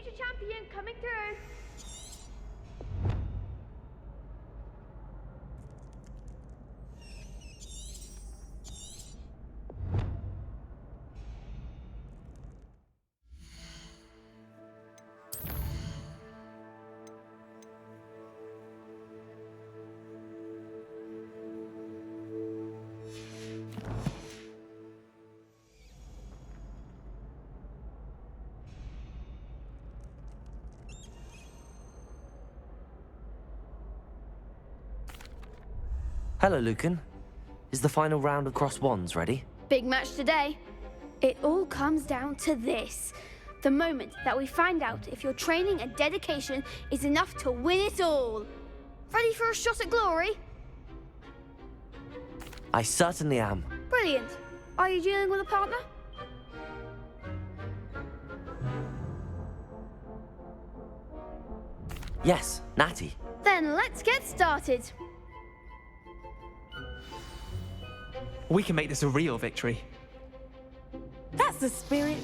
future champion coming through. Hello, Lucan. Is the final round of Cross Wands ready? Big match today. It all comes down to this. The moment that we find out if your training and dedication is enough to win it all. Ready for a shot at glory? I certainly am. Brilliant. Are you dealing with a partner? Yes, Natty. Then let's get started. We can make this a real victory. That's the spirit.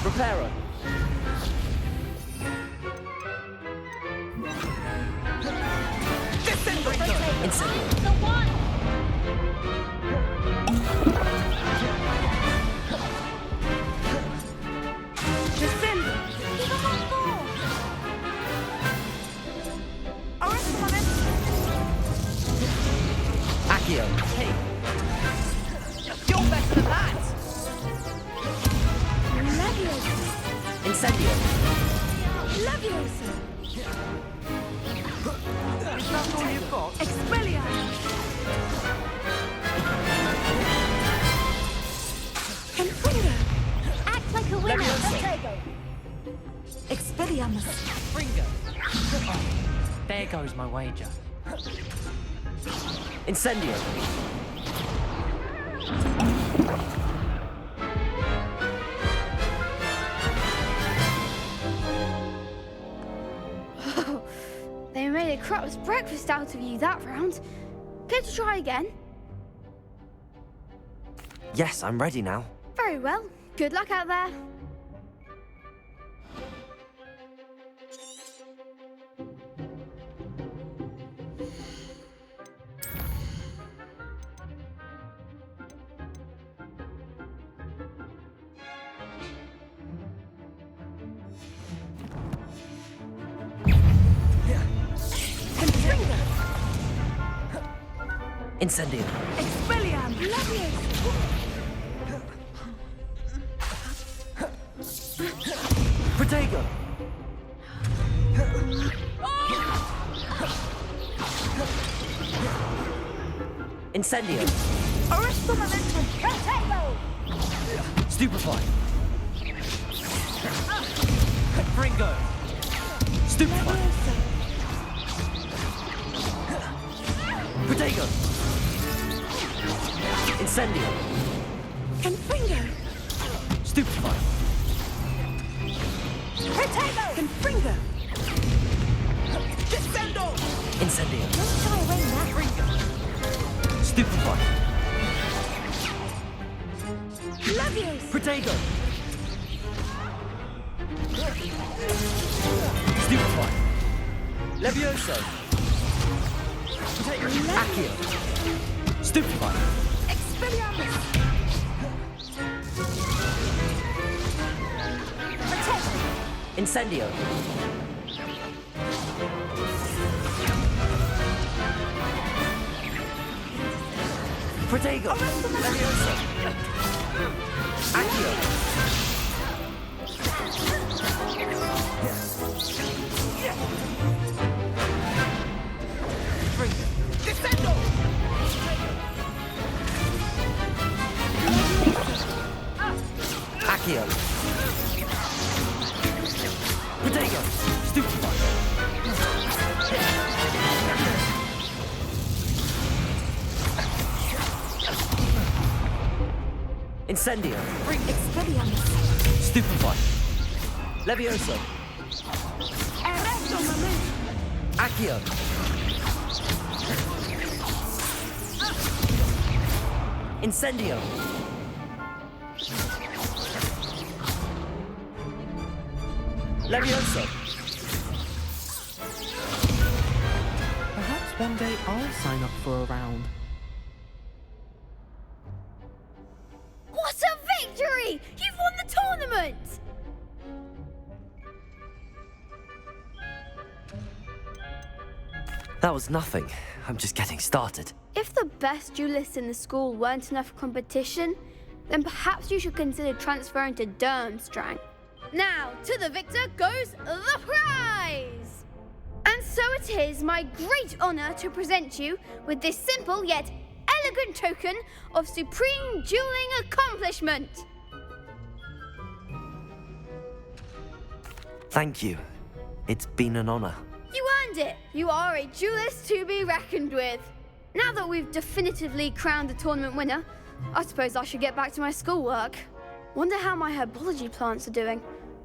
Preparo. Incendio. The one! Accio. Hey! You're better than that! Incendio. Leviosa! Is that all you've got? Expelliarmus. Confringo. Act like a winner. Leviosa. Expelliarmus. Fringo. Oh, there goes my wager. Incendio. They made a crap's breakfast out of you that round. Care to try again? Yes, I'm ready now. Very well. Good luck out there. Incendio. Expelliarmus. Protego. Incendio. Arresto momentum. Protego. Stupefy. Fringo. Stupefy. Protego. Incendio. Confringo. Stupefy. Protego. Confringo. Descendo! Incendio. Don't shy away now. Fringo. Stupefy. Leviosa. Protego! Stupefy! Levioso! Accio! Stupefy! Expelliarmus! Protego! Incendio! Protego! Levioso! Accio! Descendo! Accio! Protego! Stupefy! Incendio! Expelliarmus! Stupefy! Levioso! Erecto momento! Accio! Incendio! Levioso! Perhaps one day I'll sign up for a round. What a victory! You've won the tournament! That was nothing. I'm just getting started. If the best duelists in the school weren't enough competition, then perhaps you should consider transferring to Durmstrang. Now, to the victor goes the prize! And so it is my great honor to present you with this simple yet elegant token of supreme dueling accomplishment. Thank you. It's been an honor. You earned it. You are a duelist to be reckoned with. Now that we've definitively crowned the tournament winner, I suppose I should get back to my schoolwork. Wonder how my herbology plants are doing.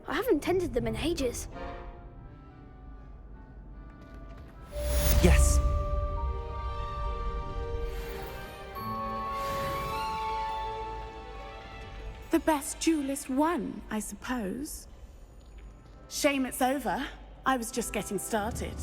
I haven't tended them in ages. Yes. The best duelist won, I suppose. Shame it's over. I was just getting started.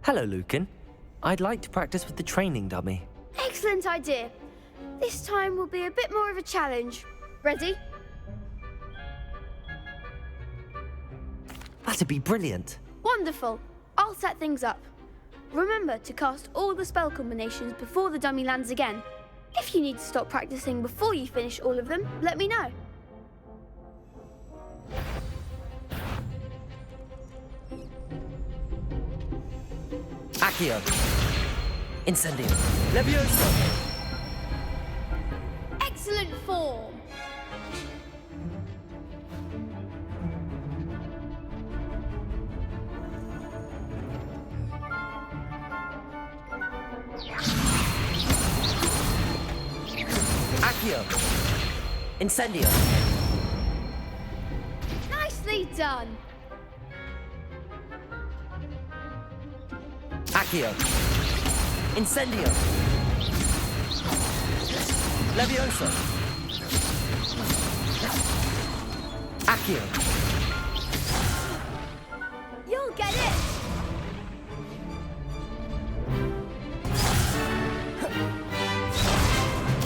Hello, Lucan. I'd like to practice with the training dummy. Excellent idea. This time will be a bit more of a challenge. Ready? That'd be brilliant. Wonderful. I'll set things up. Remember to cast all the spell combinations before the dummy lands again. If you need to stop practicing before you finish all of them, let me know. Accio! Incendio! Levioso! Excellent form. Accio! Incendio! Nicely done. Accio! Incendio! Levioso! Accio! You'll get it.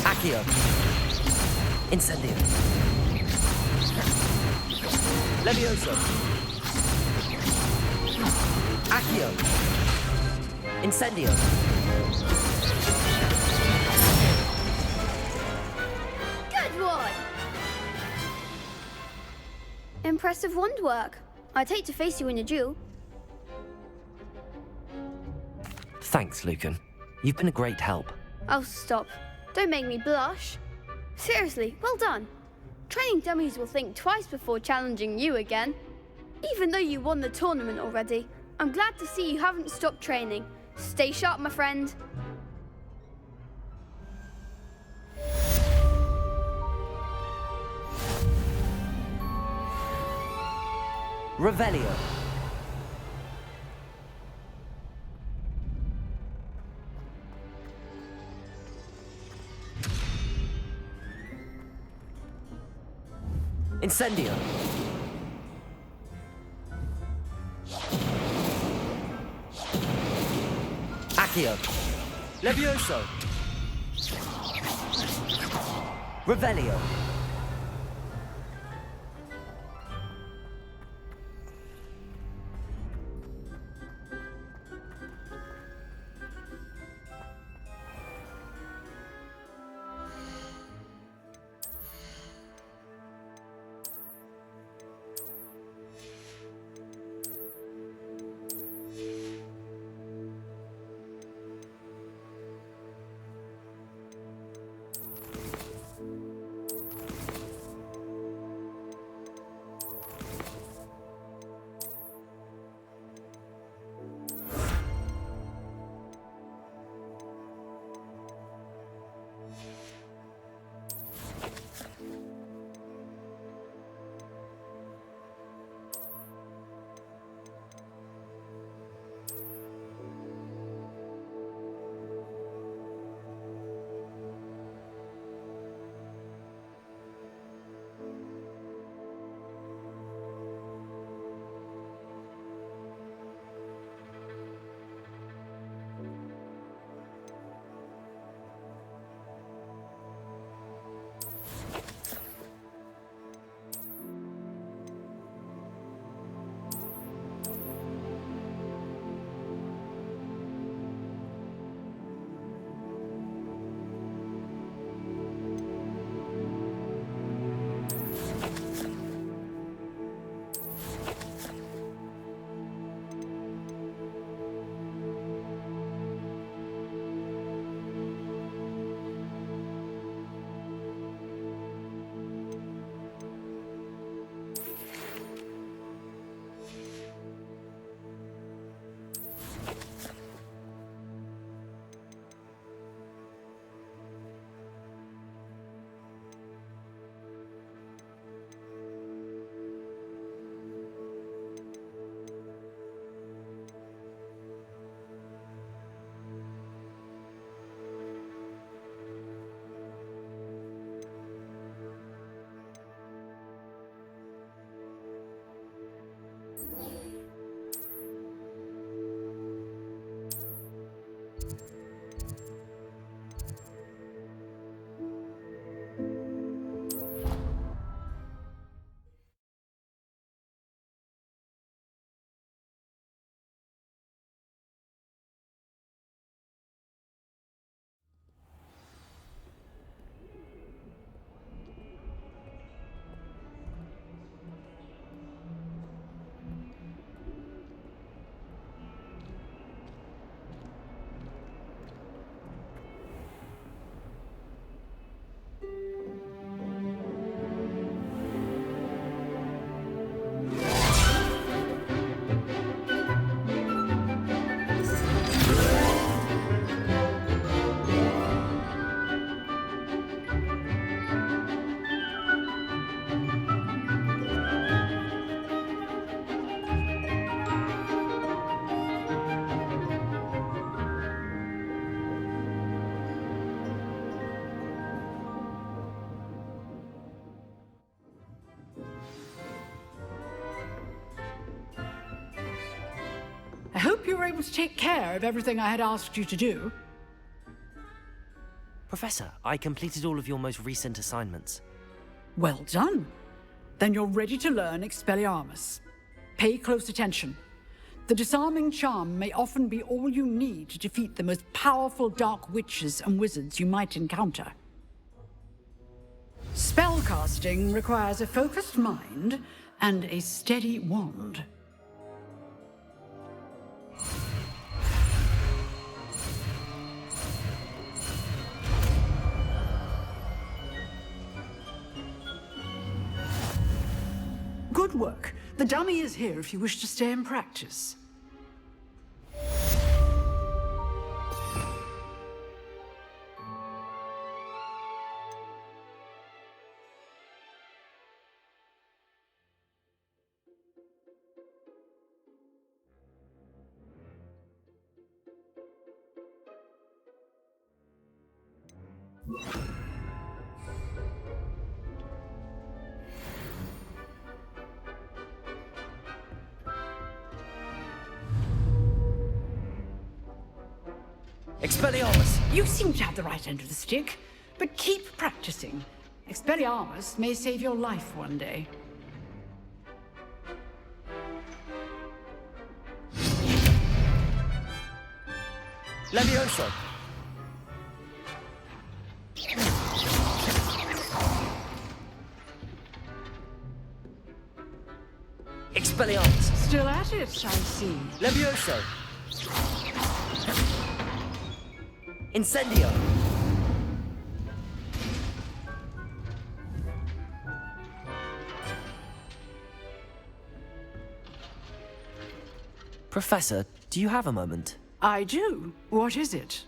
Accio! Incendio! Levioso! Accio! Incendio! Good one. Impressive wand work. I'd hate to face you in a duel. Thanks, Lucan. You've been a great help. Oh, stop. Don't make me blush. Seriously, well done. Training dummies will think twice before challenging you again. Even though you won the tournament already, I'm glad to see you haven't stopped training. Stay sharp, my friend. Revelio. Incendio. Accio. Levioso. Revelio. I hope you were able to take care of everything I had asked you to do. Professor, I completed all of your most recent assignments. Well done. Then you're ready to learn Expelliarmus. Pay close attention. The disarming charm may often be all you need to defeat the most powerful dark witches and wizards you might encounter. Spellcasting requires a focused mind and a steady wand. Good work. The dummy is here if you wish to stay and practice. Expelliarmus! You seem to have the right end of the stick, but keep practicing. Expelliarmus may save your life one day. Levioso! Expelliarmus! Still at it, I see. Levioso! Incendio! Professor, do you have a moment? I do. What is it?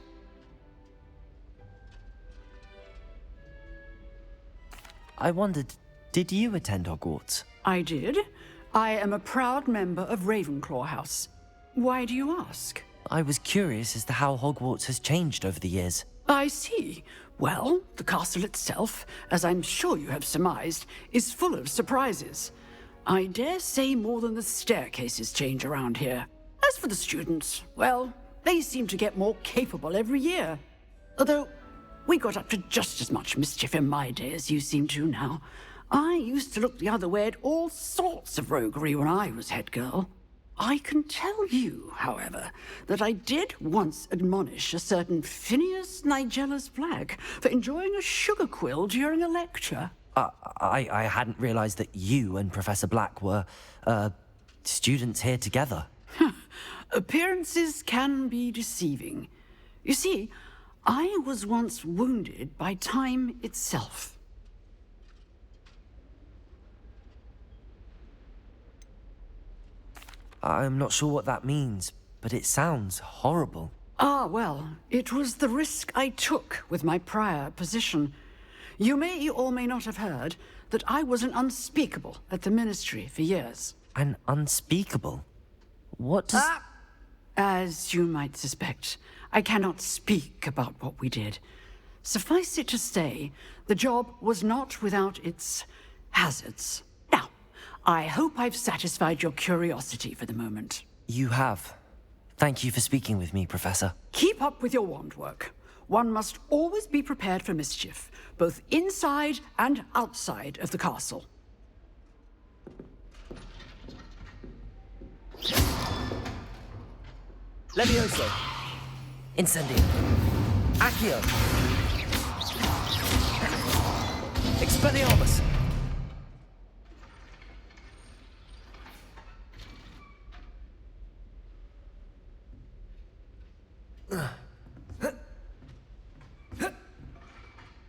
I wondered, did you attend Hogwarts? I did. I am a proud member of Ravenclaw House. Why do you ask? I was curious as to how Hogwarts has changed over the years. I see. Well, the castle itself, as I'm sure you have surmised, is full of surprises. I dare say more than the staircases change around here. As for the students, well, they seem to get more capable every year. Although, we got up to just as much mischief in my day as you seem to now. I used to look the other way at all sorts of roguery when I was head girl. I can tell you, however, that I did once admonish a certain Phineas Nigella's Black for enjoying a sugar quill during a lecture. I hadn't realized that you and Professor Black were, students here together. Appearances can be deceiving. You see, I was once wounded by time itself. I'm not sure what that means, but it sounds horrible. Ah, well, it was the risk I took with my prior position. You may or may not have heard that I was an unspeakable at the Ministry for years. An unspeakable? What does... As you might suspect, I cannot speak about what we did. Suffice it to say, the job was not without its hazards. Now, I hope I've satisfied your curiosity for the moment. You have. Thank you for speaking with me, Professor. Keep up with your wand work. One must always be prepared for mischief, both inside and outside of the castle. Levioso! Incendio! Accio! Expelliarmus!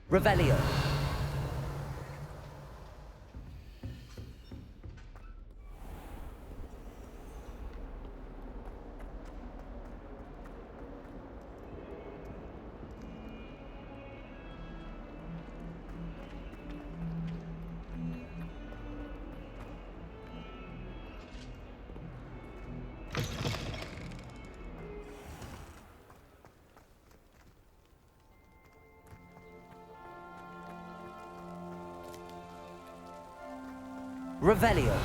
Revelio! Revelio.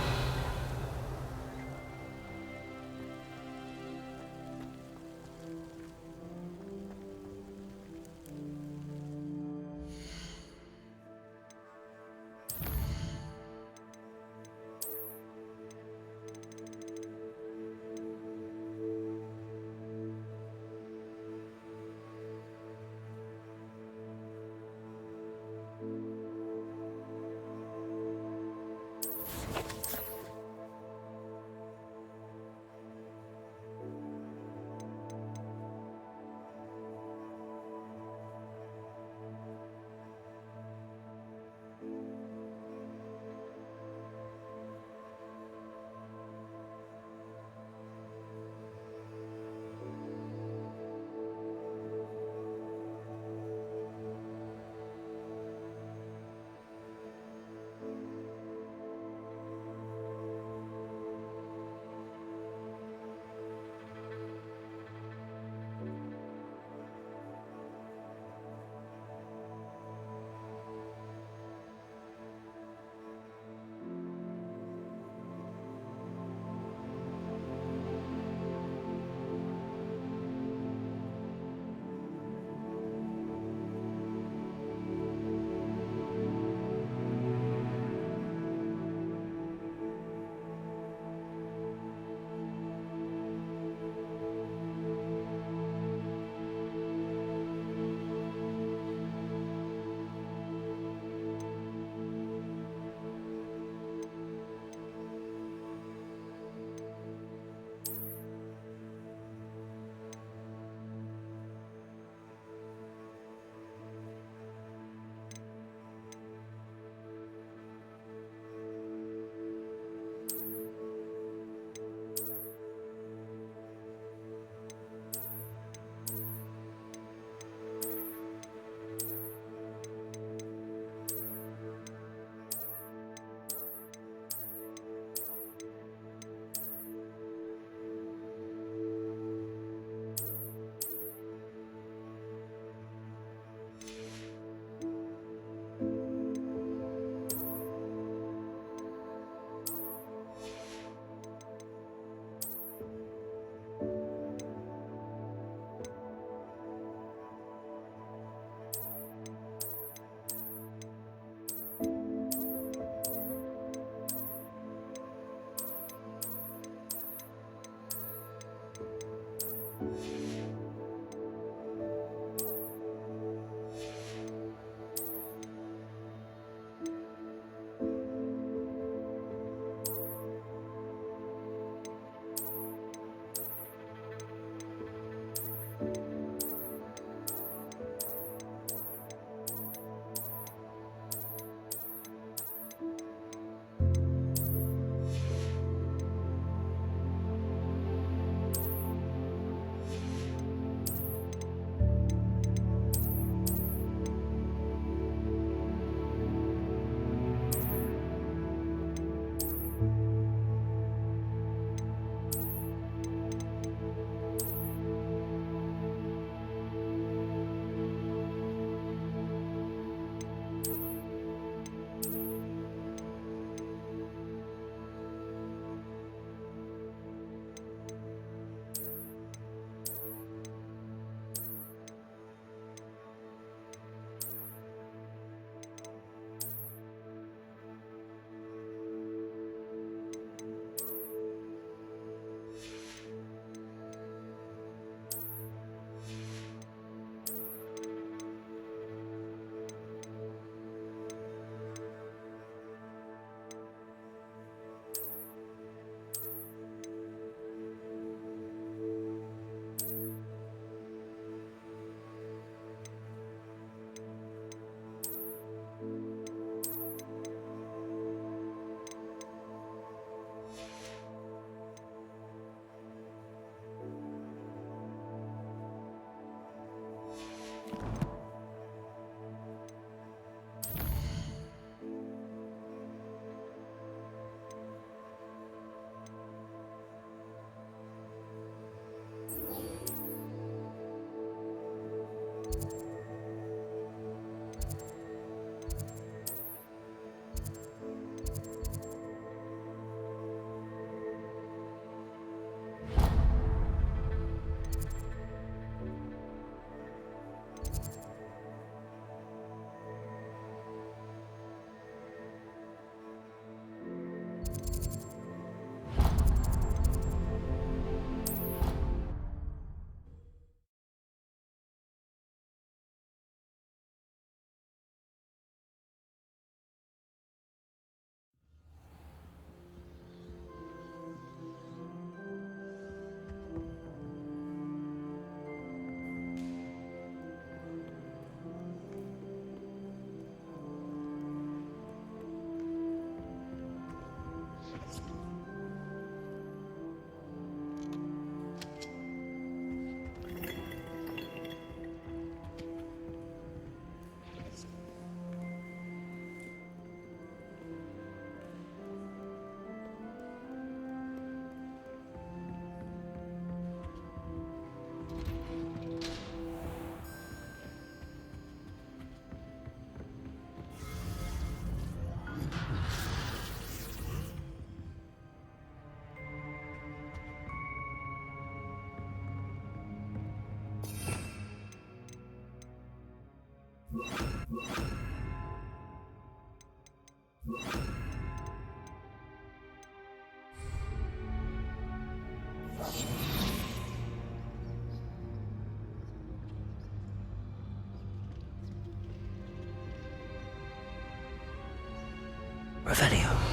Revelio.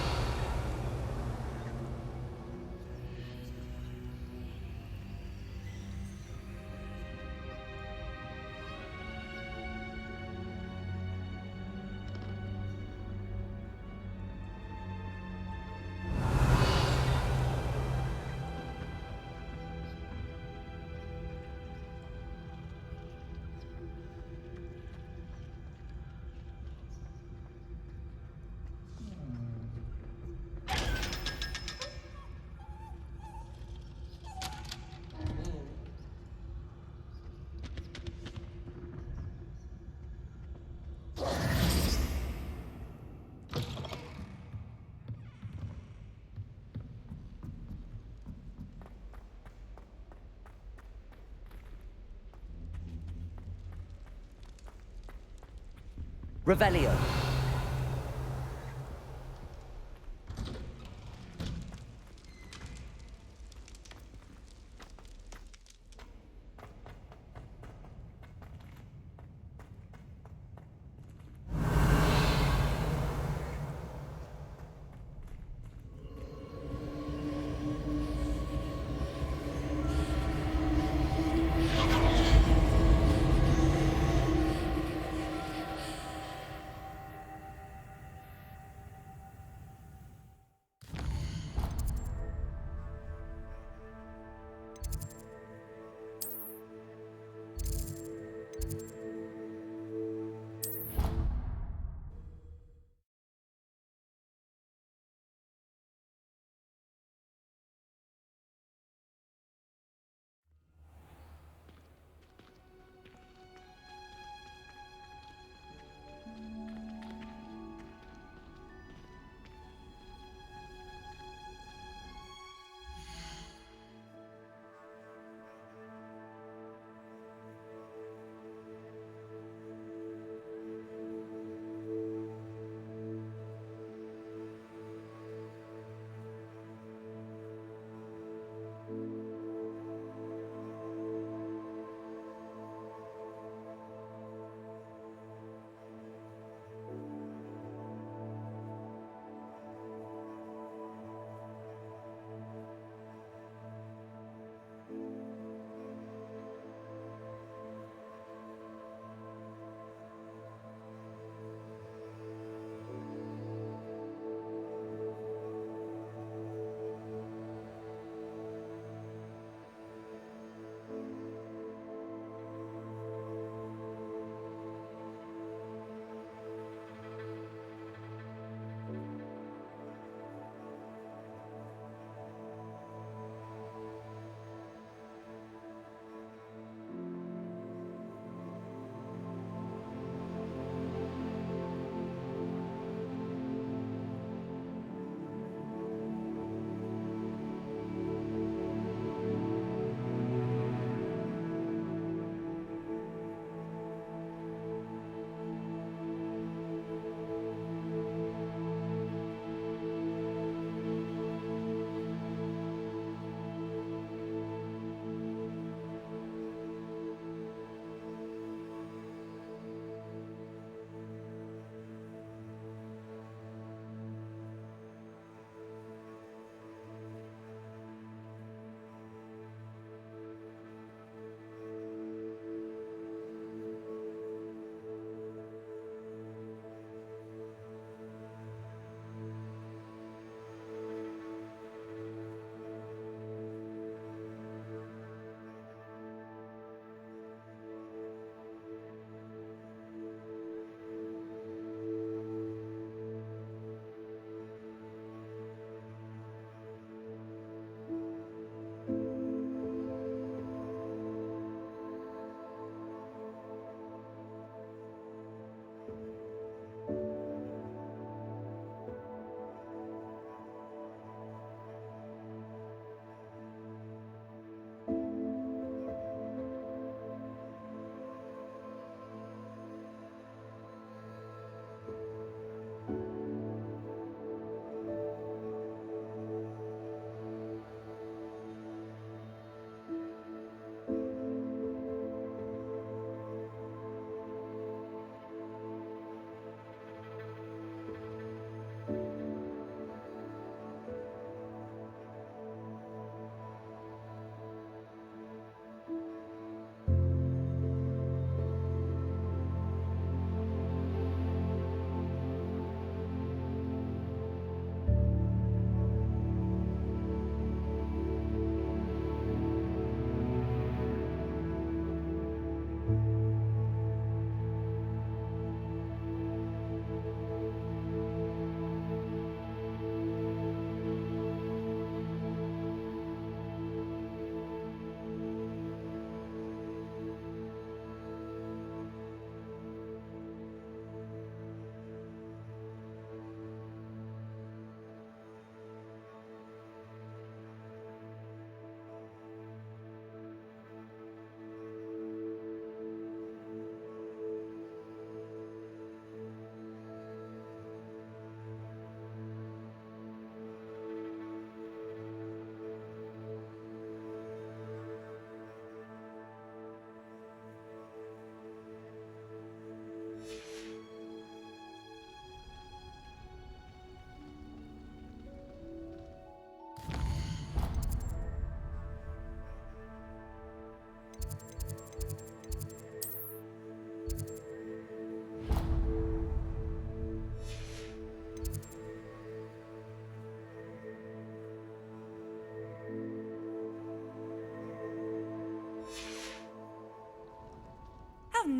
Revelio.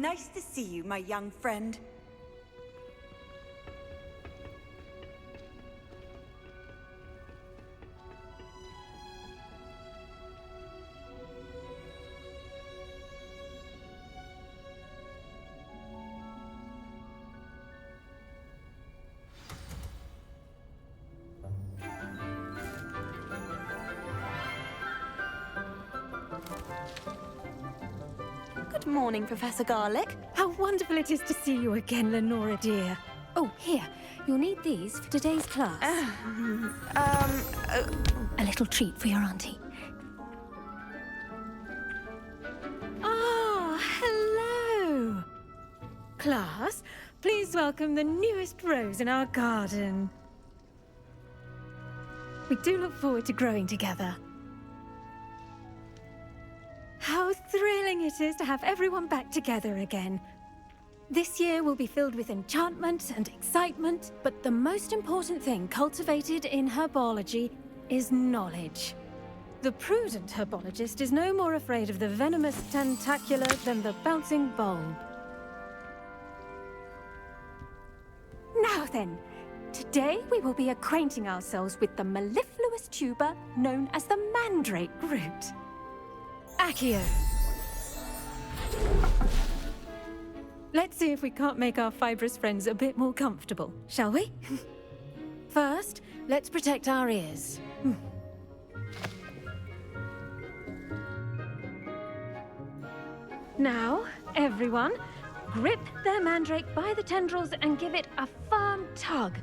Nice to see you, my young friend. Good morning, Professor Garlick. How wonderful it is to see you again, Lenora dear. Oh, here. You'll need these for today's class. A little treat for your auntie. Ah, hello. Class, please welcome the newest rose in our garden. We do look forward to growing together. How thrilling it is to have everyone back together again. This year will be filled with enchantment and excitement, but the most important thing cultivated in herbology is knowledge. The prudent herbologist is no more afraid of the venomous tentacula than the bouncing bulb. Now then, today we will be acquainting ourselves with the mellifluous tuber known as the mandrake root. Accio. Let's see if we can't make our fibrous friends a bit more comfortable, shall we? First, let's protect our ears. Now, everyone, grip their mandrake by the tendrils and give it a firm tug.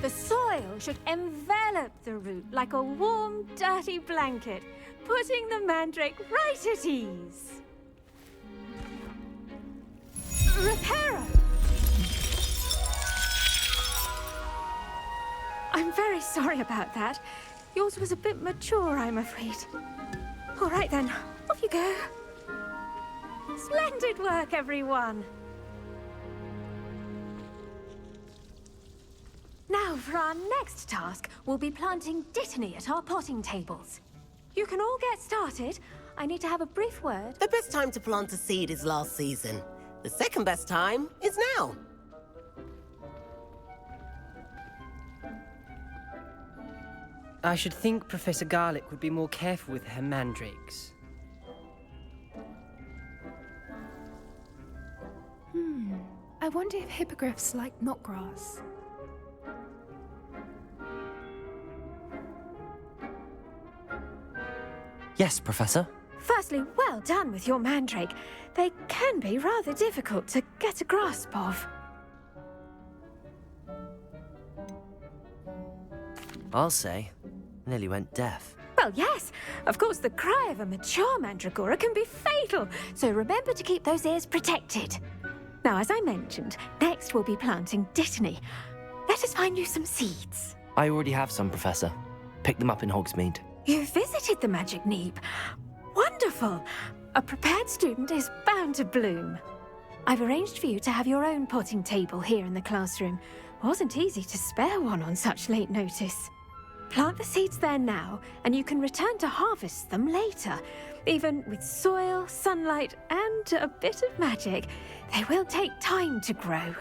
The soil should envelop the root like a warm, dirty blanket, putting the mandrake right at ease. Reparo! I'm very sorry about that. Yours was a bit mature, I'm afraid. All right then, off you go. Splendid work, everyone. Now, for our next task, we'll be planting dittany at our potting tables. You can all get started. I need to have a brief word. The best time to plant a seed is last season. The second best time is now. I should think Professor Garlick would be more careful with her mandrakes. I wonder if hippogriffs like knotgrass. Yes, Professor. Firstly, well done with your mandrake. They can be rather difficult to get a grasp of. I'll say, nearly went deaf. Well, yes. Of course, the cry of a mature mandragora can be fatal, so remember to keep those ears protected. Now, as I mentioned, next we'll be planting dittany. Let us find you some seeds. I already have some, Professor. Picked them up in Hogsmeade. You visited the Magic Neep. Wonderful! A prepared student is bound to bloom. I've arranged for you to have your own potting table here in the classroom. Wasn't easy to spare one on such late notice. Plant the seeds there now, and you can return to harvest them later. Even with soil, sunlight, and a bit of magic, they will take time to grow.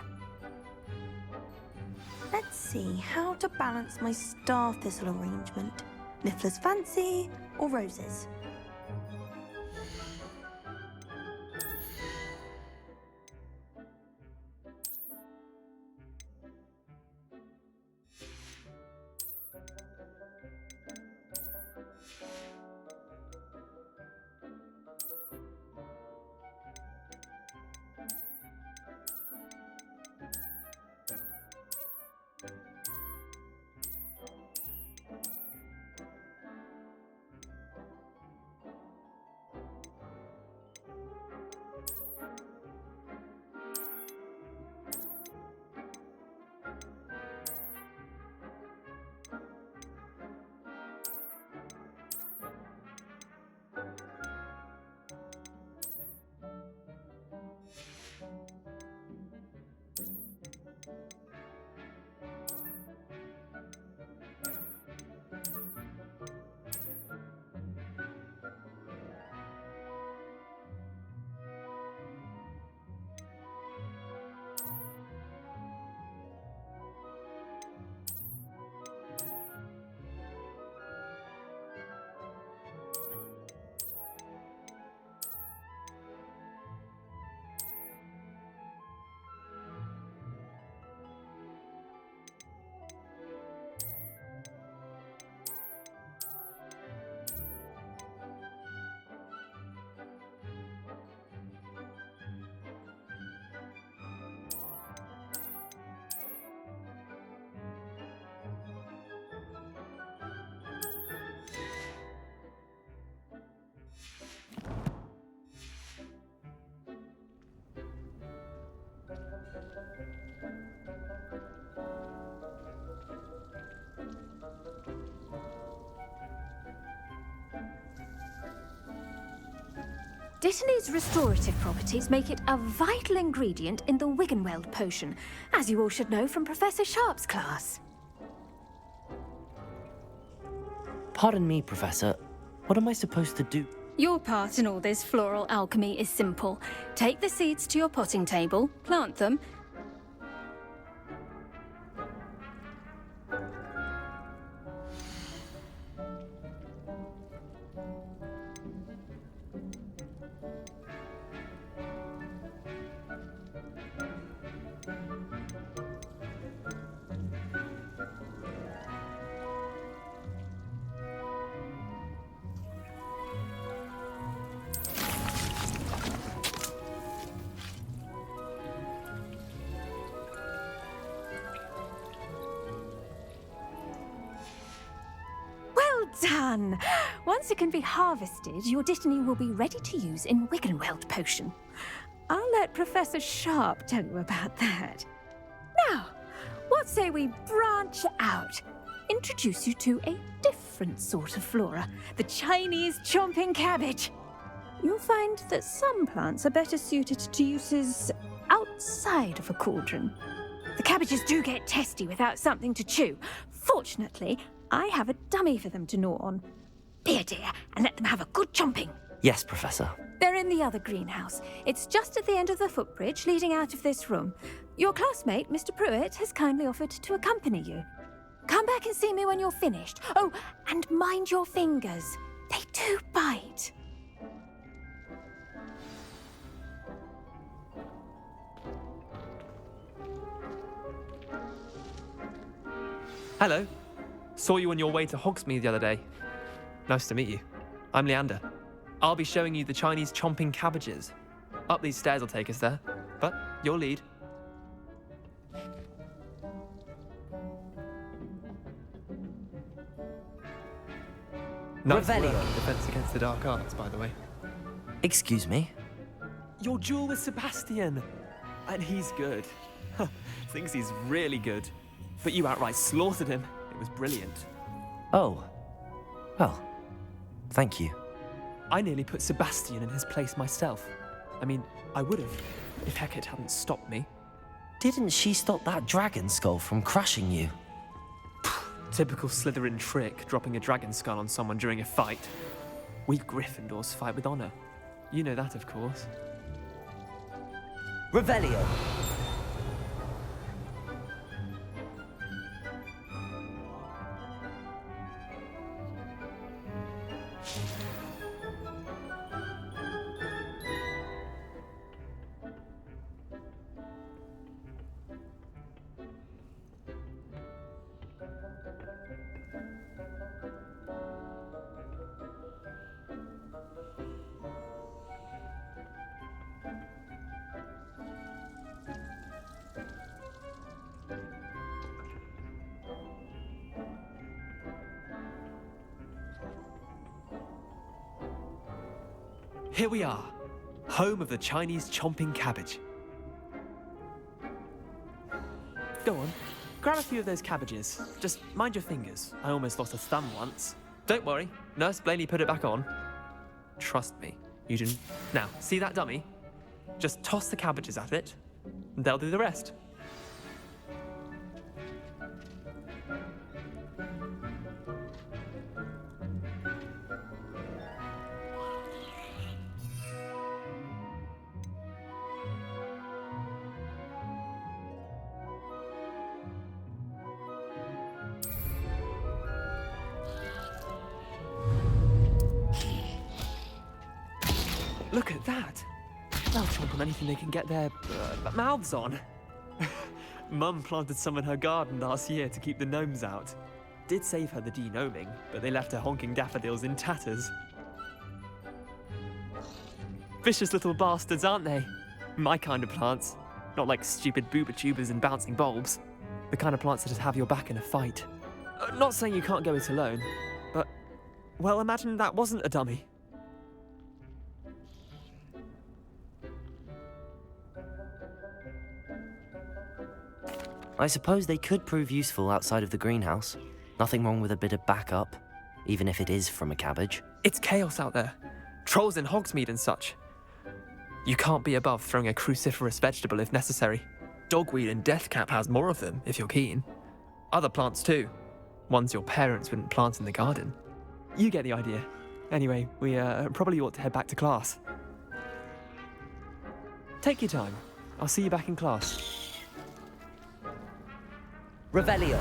Let's see how to balance my star thistle arrangement. Niffler's fancy or roses? Dittany's restorative properties make it a vital ingredient in the Wiggenweld potion, as you all should know from Professor Sharp's class. Pardon me, Professor. What am I supposed to do? Your part in all this floral alchemy is simple. Take the seeds to your potting table, plant them. Done! Once it can be harvested, your Dittany will be ready to use in Wiggenweld potion. I'll let Professor Sharp tell you about that. Now, what say we branch out? Introduce you to a different sort of flora, the Chinese chomping cabbage. You'll find that some plants are better suited to uses outside of a cauldron. The cabbages do get testy without something to chew. Fortunately, I have a dummy for them to gnaw on. Be a dear and let them have a good chomping. Yes, Professor. They're in the other greenhouse. It's just at the end of the footbridge leading out of this room. Your classmate, Mr. Pruitt, has kindly offered to accompany you. Come back and see me when you're finished. Oh, and mind your fingers. They do bite. Hello. Saw you on your way to Hogsmeade the other day. Nice to meet you. I'm Leander. I'll be showing you the Chinese chomping cabbages. Up these stairs will take us there, but your lead. Nice work, Defense Against the Dark Arts, by the way. Excuse me? Your duel with Sebastian! And he's good. Thinks he's really good. But you outright slaughtered him. It was brilliant. Oh. Well, thank you. I nearly put Sebastian in his place myself. I mean, I would have, if Hecate hadn't stopped me. Didn't she stop that dragon skull from crushing you? Typical Slytherin trick, dropping a dragon skull on someone during a fight. We Gryffindors fight with honor. You know that, of course. Revelio. Here we are, home of the Chinese chomping cabbage. Go on, grab a few of those cabbages. Just mind your fingers. I almost lost a thumb once. Don't worry, Nurse Blaney put it back on. Trust me, you didn't. Now, see that dummy? Just toss the cabbages at it, and they'll do the rest. Look at that! They'll chomp on anything they can get their mouths on. Mum planted some in her garden last year to keep the gnomes out. Did save her the de-gnoming, but they left her honking daffodils in tatters. Vicious little bastards, aren't they? My kind of plants. Not like stupid booba tubers and bouncing bulbs. The kind of plants that just have your back in a fight. Not saying you can't go it alone, but... well, imagine that wasn't a dummy. I suppose they could prove useful outside of the greenhouse. Nothing wrong with a bit of backup, even if it is from a cabbage. It's chaos out there. Trolls in Hogsmeade and such. You can't be above throwing a cruciferous vegetable if necessary. Dogweed and deathcap has more of them, if you're keen. Other plants too. Ones your parents wouldn't plant in the garden. You get the idea. Anyway, we probably ought to head back to class. Take your time. I'll see you back in class. Revelio.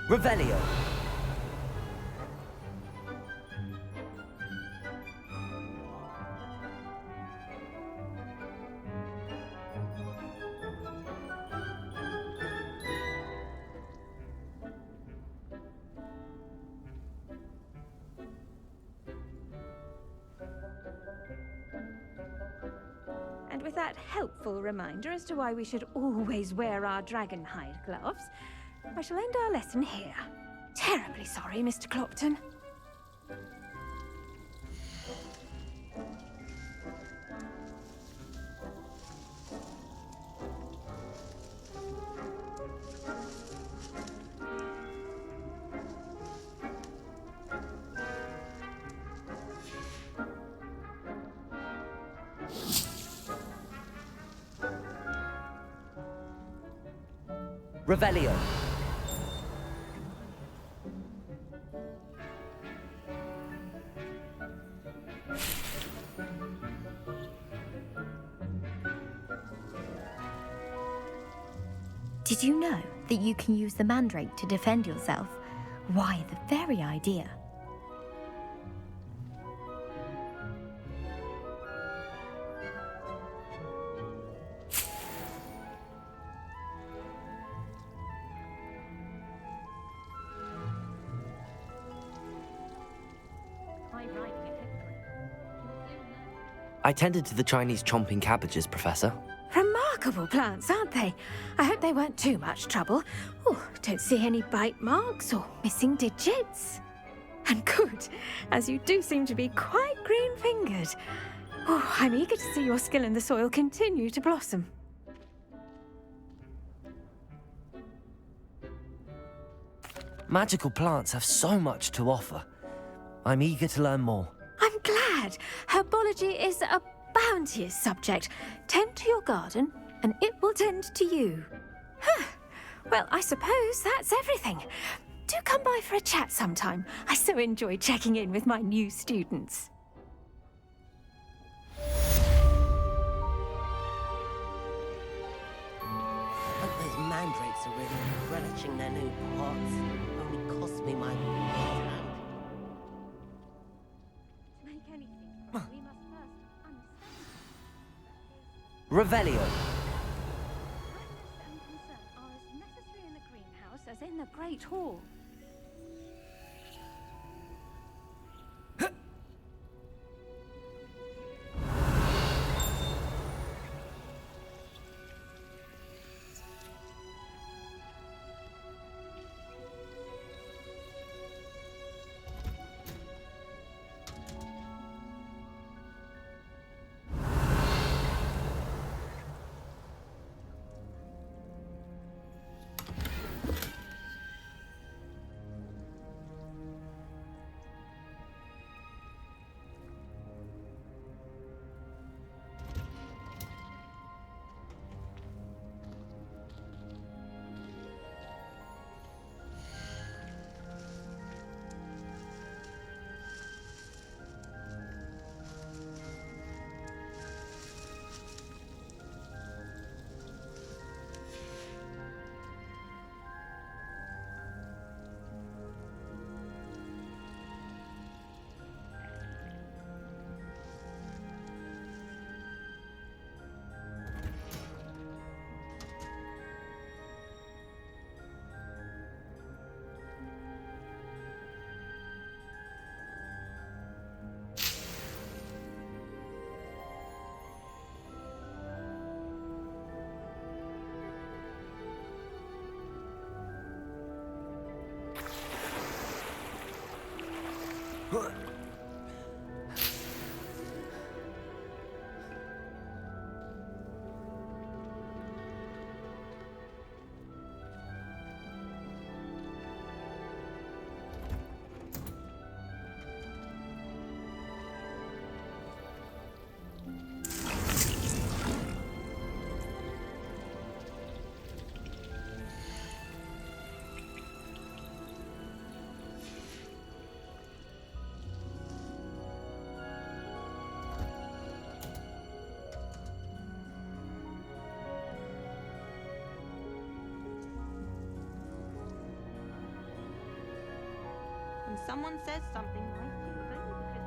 Revelio. And with that helpful reminder as to why we should always wear our dragon hide gloves, I shall end our lesson here. Terribly sorry, Mr. Clopton. Revelio. Did you know that you can use the mandrake to defend yourself? Why, the very idea. I tended to the Chinese chomping cabbages, Professor. Remarkable plants, aren't they? I hope they weren't too much trouble. Oh, don't see any bite marks or missing digits. And good, as you do seem to be quite green-fingered. Oh, I'm eager to see your skill in the soil continue to blossom. Magical plants have so much to offer. I'm eager to learn more. I'm glad. Herbology is a bounteous subject. Tend to your garden, and it will tend to you. Well, I suppose that's everything. Do come by for a chat sometime. I so enjoy checking in with my new students. Hope those mandrakes are really relishing their new pots. Only cost me my hand. To make anything, we must first understand. Revelio. Kindness and concern are as necessary in the greenhouse as in the Great Hall. When someone says something nice to you, don't you because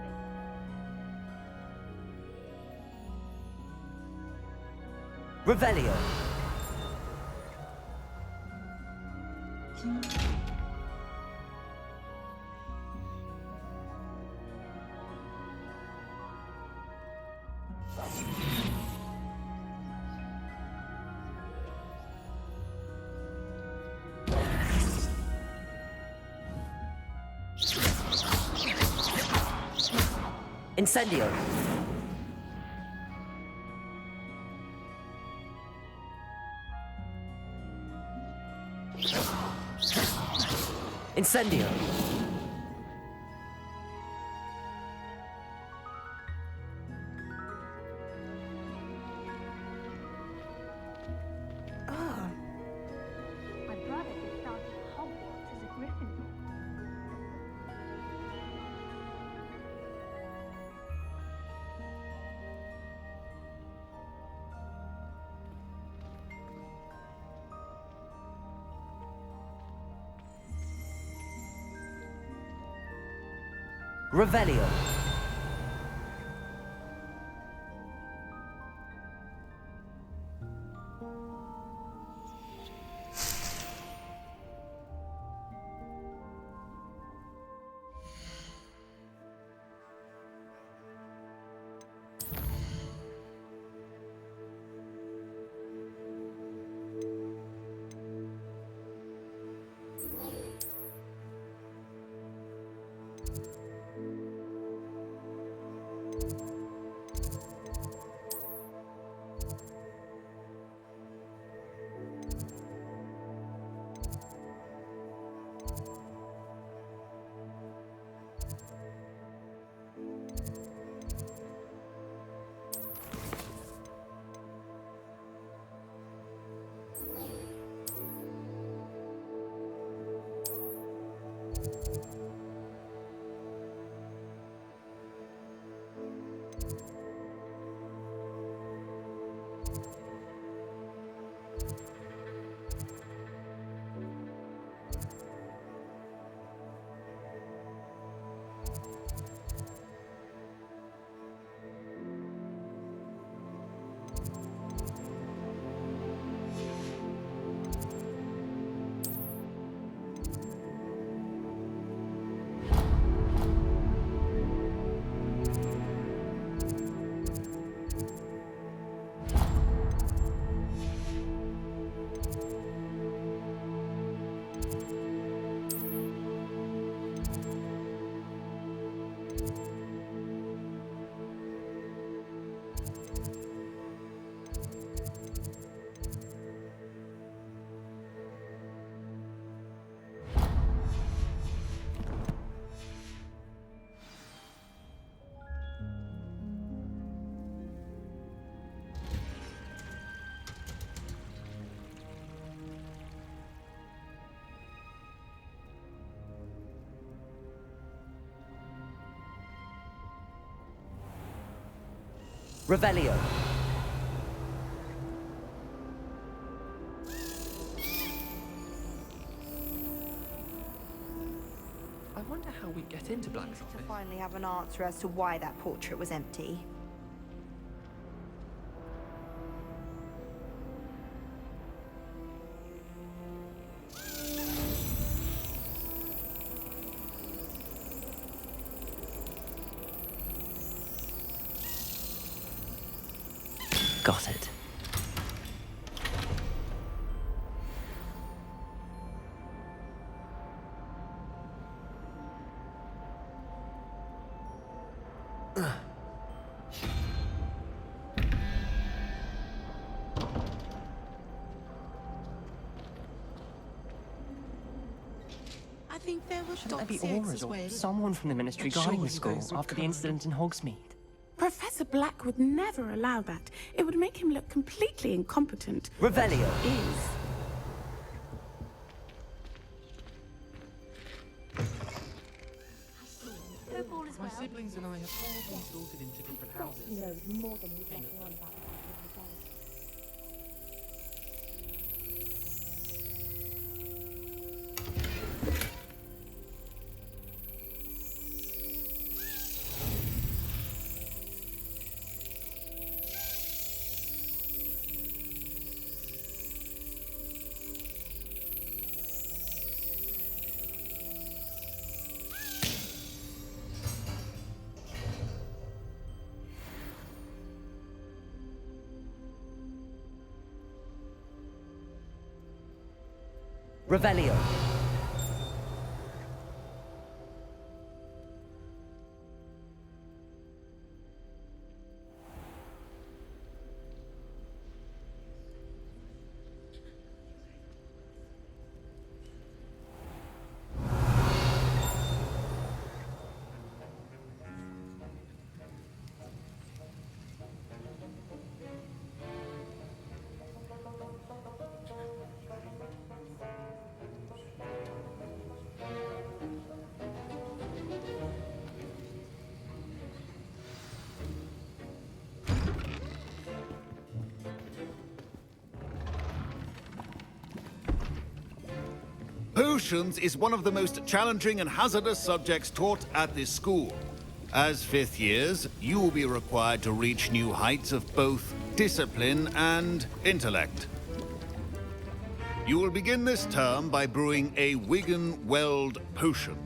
they... Revelio. Incendio. Incendio. My brother just started Hogwarts as a Gryffindor. Revelio. Revelio. I wonder how we get into Black's To office. finally have an answer as to why that portrait was empty. Got it. I think there was Shouldn't there be Dr. auras X's or way. someone from the Ministry guarding the school after the incident in Hogsmeade? Professor Black would never allow that. It would make him look completely incompetent. Revelio. Is. My siblings and I have all been sorted into different houses. Revelio. Potions is one of the most challenging and hazardous subjects taught at this school. As fifth years, you will be required to reach new heights of both discipline and intellect. You will begin this term by brewing a Wigan-Weld potion.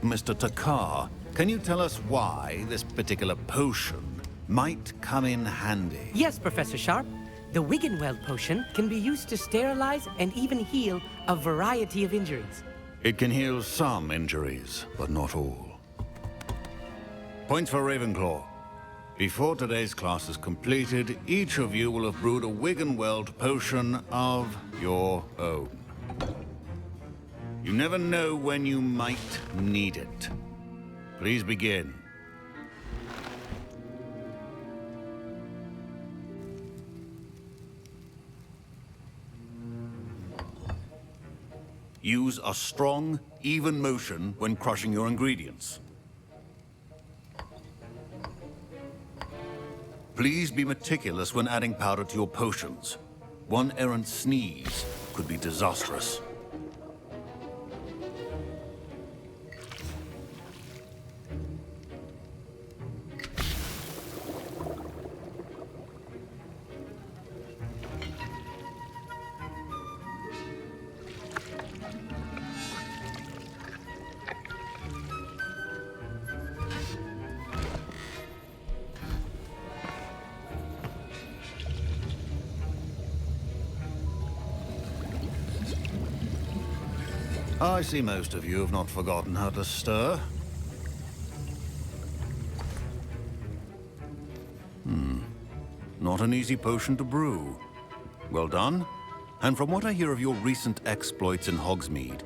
Mr. Takar, can you tell us why this particular potion might come in handy? Yes, Professor Sharp. The Wiggenweld potion can be used to sterilize and even heal a variety of injuries. It can heal some injuries, but not all. Points for Ravenclaw. Before today's class is completed, each of you will have brewed a Wiggenweld potion of your own. You never know when you might need it. Please begin. Use a strong, even motion when crushing your ingredients. Please be meticulous when adding powder to your potions. One errant sneeze could be disastrous. I see most of you have not forgotten how to stir. Not an easy potion to brew. Well done. And from what I hear of your recent exploits in Hogsmeade,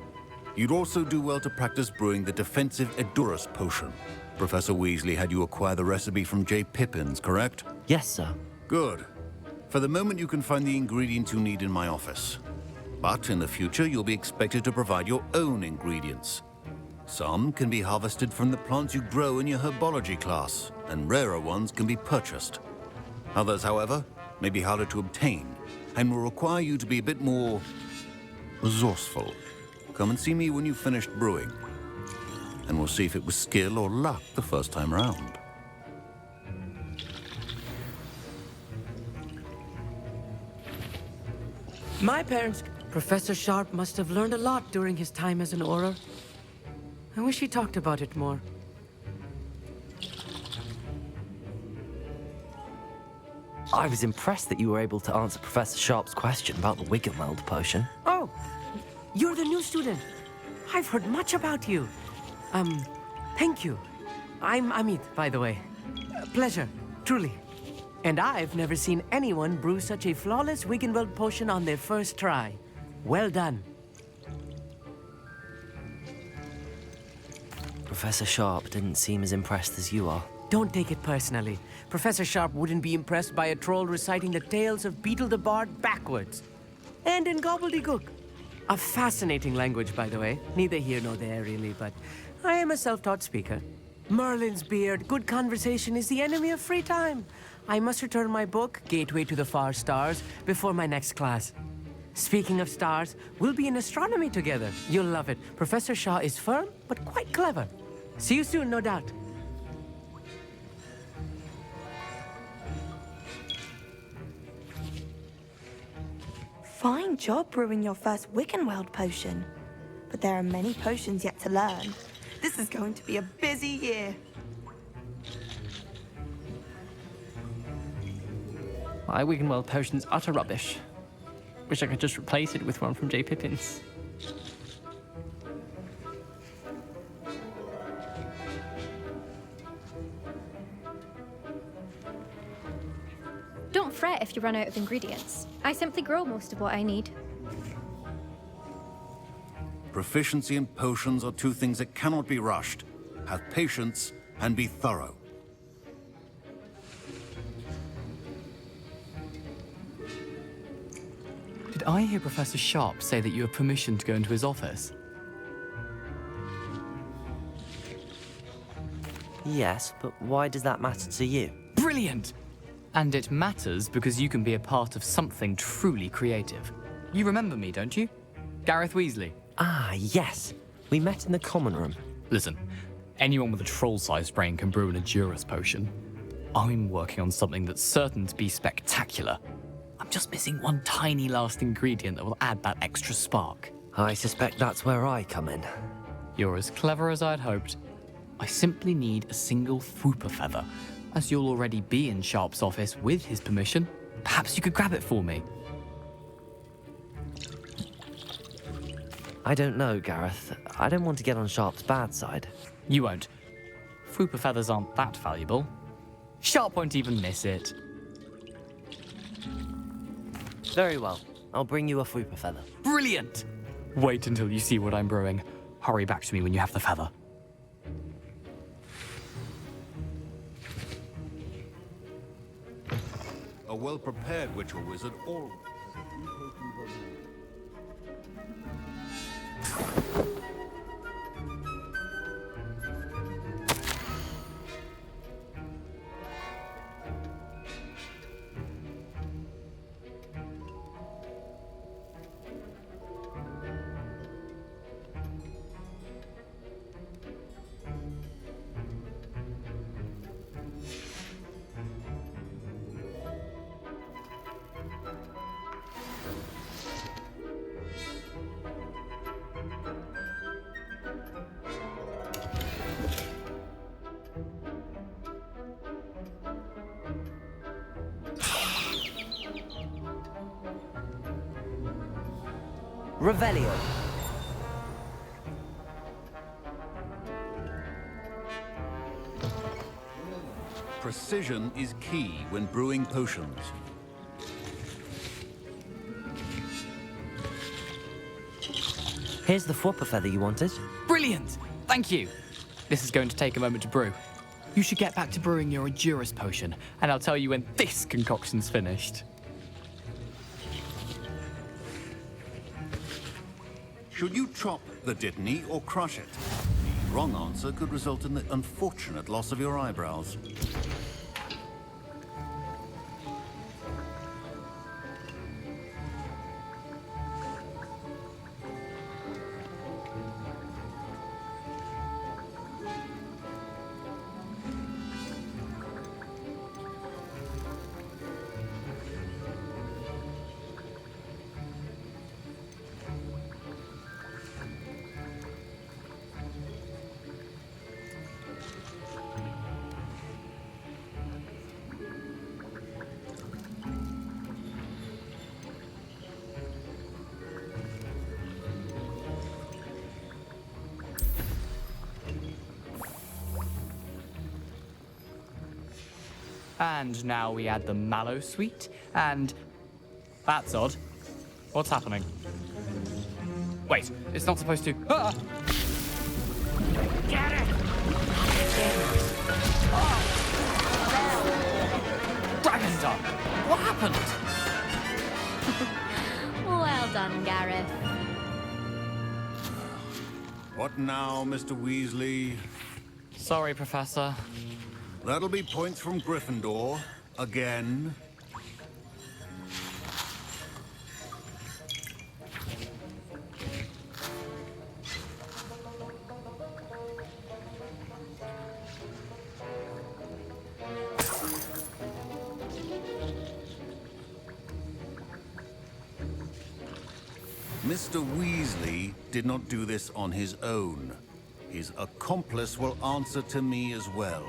you'd also do well to practice brewing the defensive Edurus potion. Professor Weasley had you acquire the recipe from J. Pippins, correct? Yes, sir. Good. For the moment, you can find the ingredients you need in my office. But in the future, you'll be expected to provide your own ingredients. Some can be harvested from the plants you grow in your herbology class, and rarer ones can be purchased. Others, however, may be harder to obtain and will require you to be a bit more resourceful. Come and see me when you've finished brewing, and we'll see if it was skill or luck the first time round. My parents, Professor Sharp must have learned a lot during his time as an Auror. I wish he talked about it more. I was impressed that you were able to answer Professor Sharp's question about the Wiggenweld potion. Oh, you're the new student. I've heard much about you. Thank you. I'm Amit, by the way. Pleasure, truly. And I've never seen anyone brew such a flawless Wiggenweld potion on their first try. Well done. Professor Sharp didn't seem as impressed as you are. Don't take it personally. Professor Sharp wouldn't be impressed by a troll reciting the tales of Beetle the Bard backwards. And in gobbledygook. A fascinating language, by the way. Neither here nor there, really, but I am a self-taught speaker. Merlin's beard, good conversation is the enemy of free time. I must return my book, Gateway to the Far Stars, before my next class. Speaking of stars, we'll be in astronomy together. You'll love it. Professor Shaw is firm, but quite clever. See you soon, no doubt. Fine job brewing your first Wiggenweld potion. But there are many potions yet to learn. This is going to be a busy year. My Wiggenweld potion's utter rubbish. Wish I could just replace it with one from J. Pippin's. Don't fret if you run out of ingredients. I simply grow most of what I need. Proficiency in potions are two things that cannot be rushed. Have patience and be thorough. Did I hear Professor Sharp say that you have permission to go into his office? Yes, but why does that matter to you? Brilliant! And it matters because you can be a part of something truly creative. You remember me, don't you? Gareth Weasley. Ah, yes. We met in the common room. Listen, anyone with a troll-sized brain can brew an Edurus potion. I'm working on something that's certain to be spectacular. I'm just missing one tiny last ingredient that will add that extra spark. I suspect that's where I come in. You're as clever as I'd hoped. I simply need a single Fwooper feather. As you'll already be in Sharp's office with his permission, perhaps you could grab it for me. I don't know, Gareth. I don't want to get on Sharp's bad side. You won't. Fwooper feathers aren't that valuable. Sharp won't even miss it. Very well. I'll bring you a Fwooper feather. Brilliant! Wait until you see what I'm brewing. Hurry back to me when you have the feather. A well-prepared witch or wizard always... Revelio. Precision is key when brewing potions. Here's the Fwooper feather you wanted. Brilliant! Thank you. This is going to take a moment to brew. You should get back to brewing your Edurus potion, and I'll tell you when this concoction's finished. Should you chop the Dittany or crush it? The wrong answer could result in the unfortunate loss of your eyebrows. And now we add the mallow sweet, and... That's odd. What's happening? Wait, it's not supposed to... Ah! Get it! Dragon Dog! What happened? Well done, Gareth. What now, Mr. Weasley? Sorry, Professor. That'll be points from Gryffindor. Again. Mr. Weasley did not do this on his own. His accomplice will answer to me as well.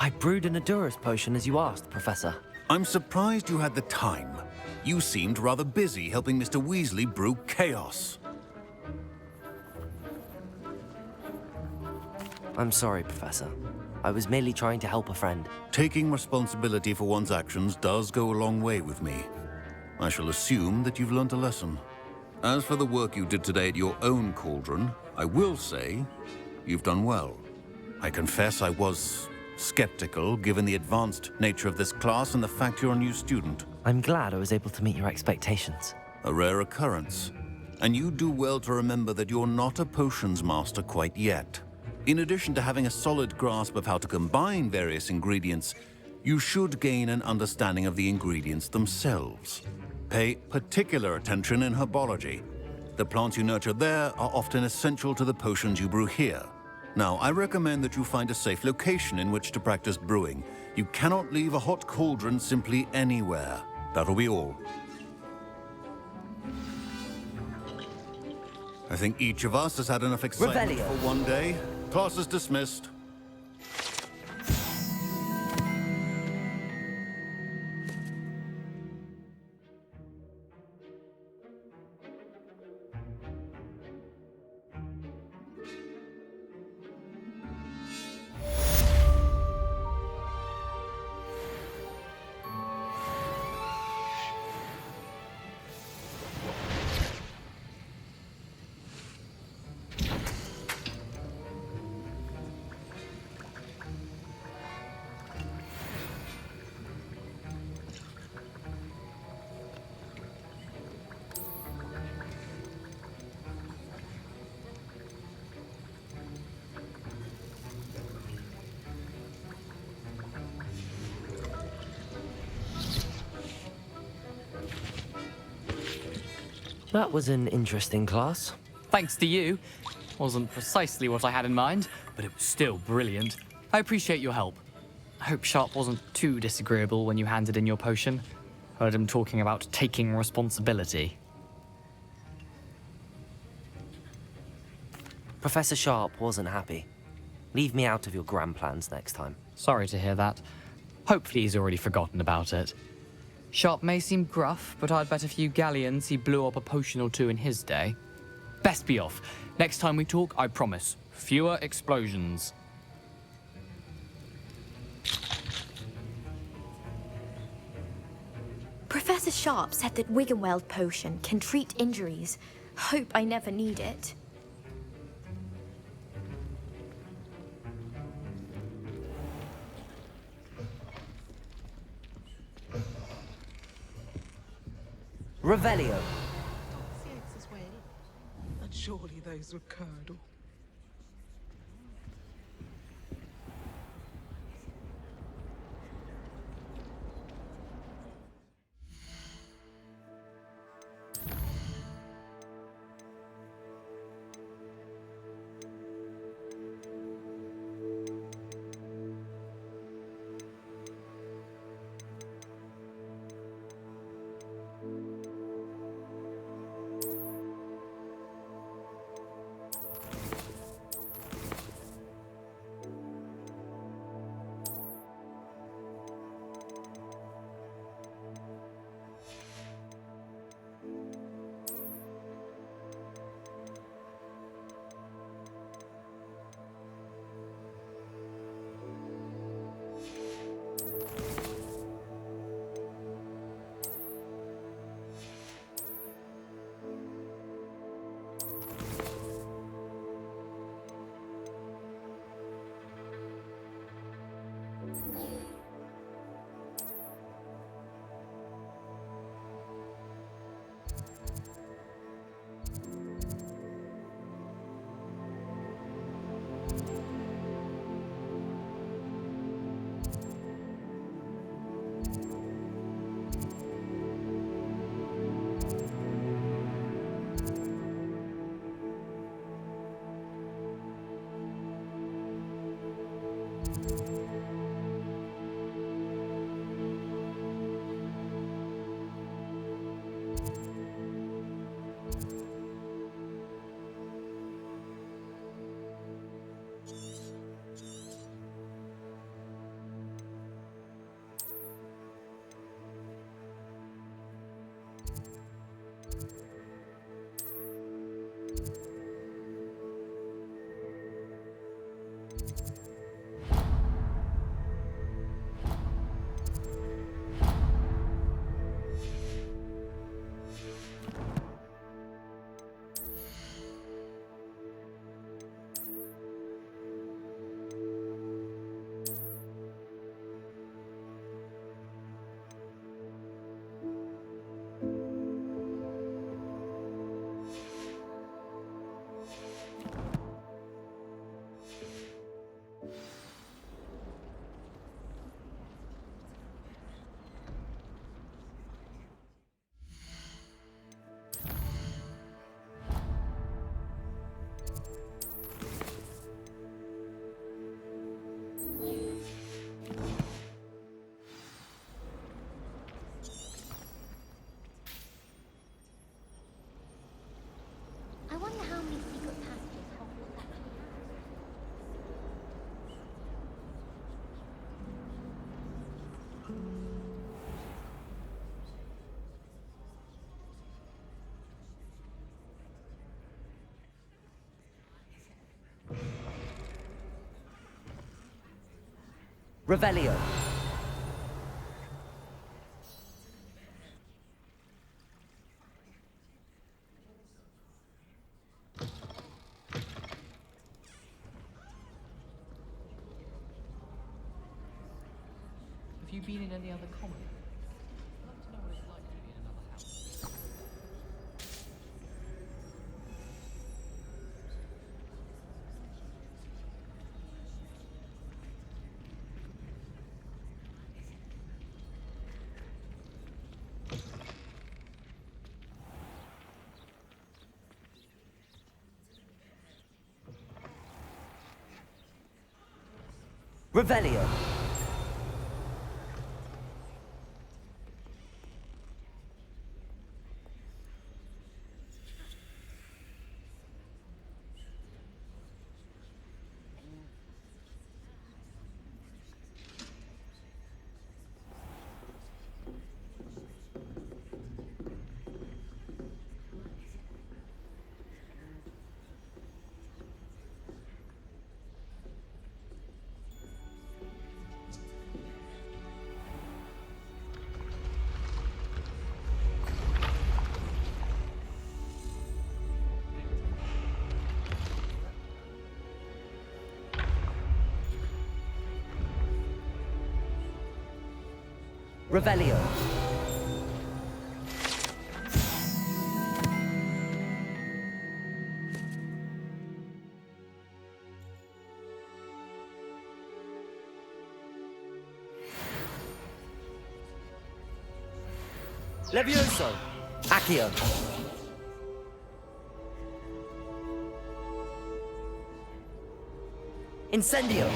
I brewed an Adurus potion as you asked, Professor. I'm surprised you had the time. You seemed rather busy helping Mr. Weasley brew chaos. I'm sorry, Professor. I was merely trying to help a friend. Taking responsibility for one's actions does go a long way with me. I shall assume that you've learnt a lesson. As for the work you did today at your own cauldron, I will say you've done well. I confess I was skeptical, given the advanced nature of this class and the fact you're a new student. I'm glad I was able to meet your expectations. A rare occurrence. And you do well to remember that you're not a potions master quite yet. In addition to having a solid grasp of how to combine various ingredients, you should gain an understanding of the ingredients themselves. Pay particular attention in herbology. The plants you nurture there are often essential to the potions you brew here. Now, I recommend that you find a safe location in which to practice brewing. You cannot leave a hot cauldron simply anywhere. That'll be all. I think each of us has had enough excitement Revelio. for one day. Class is dismissed. That was an interesting class. Thanks to you. Wasn't precisely what I had in mind, but it was still brilliant. I appreciate your help. I hope Sharp wasn't too disagreeable when you handed in your potion. Heard him talking about taking responsibility. Professor Sharp wasn't happy. Leave me out of your grand plans next time. Sorry to hear that. Hopefully he's already forgotten about it. Sharp may seem gruff, but I'd bet a few galleons he blew up a potion or two in his day. Best be off. Next time we talk, I promise, fewer explosions. Professor Sharp said that Wiggenweld potion can treat injuries. Hope I never need it. Revelio. And surely those were curdle. Revelio. Have you been in any other comedy? I'd love to know what it's like to be in another house. Revelio. Revelio. Levioso. Accio. Incendio.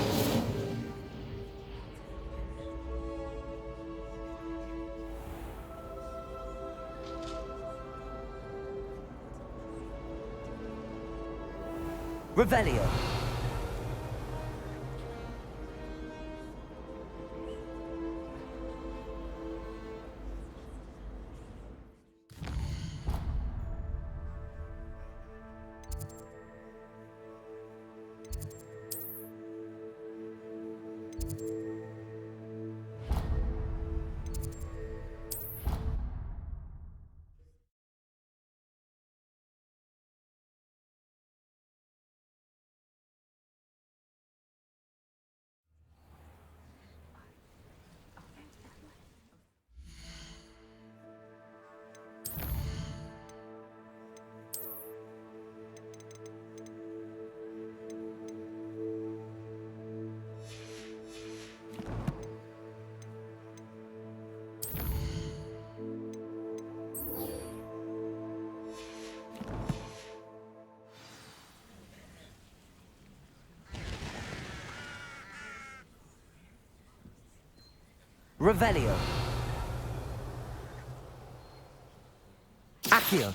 Revelio. Revelio. Accio.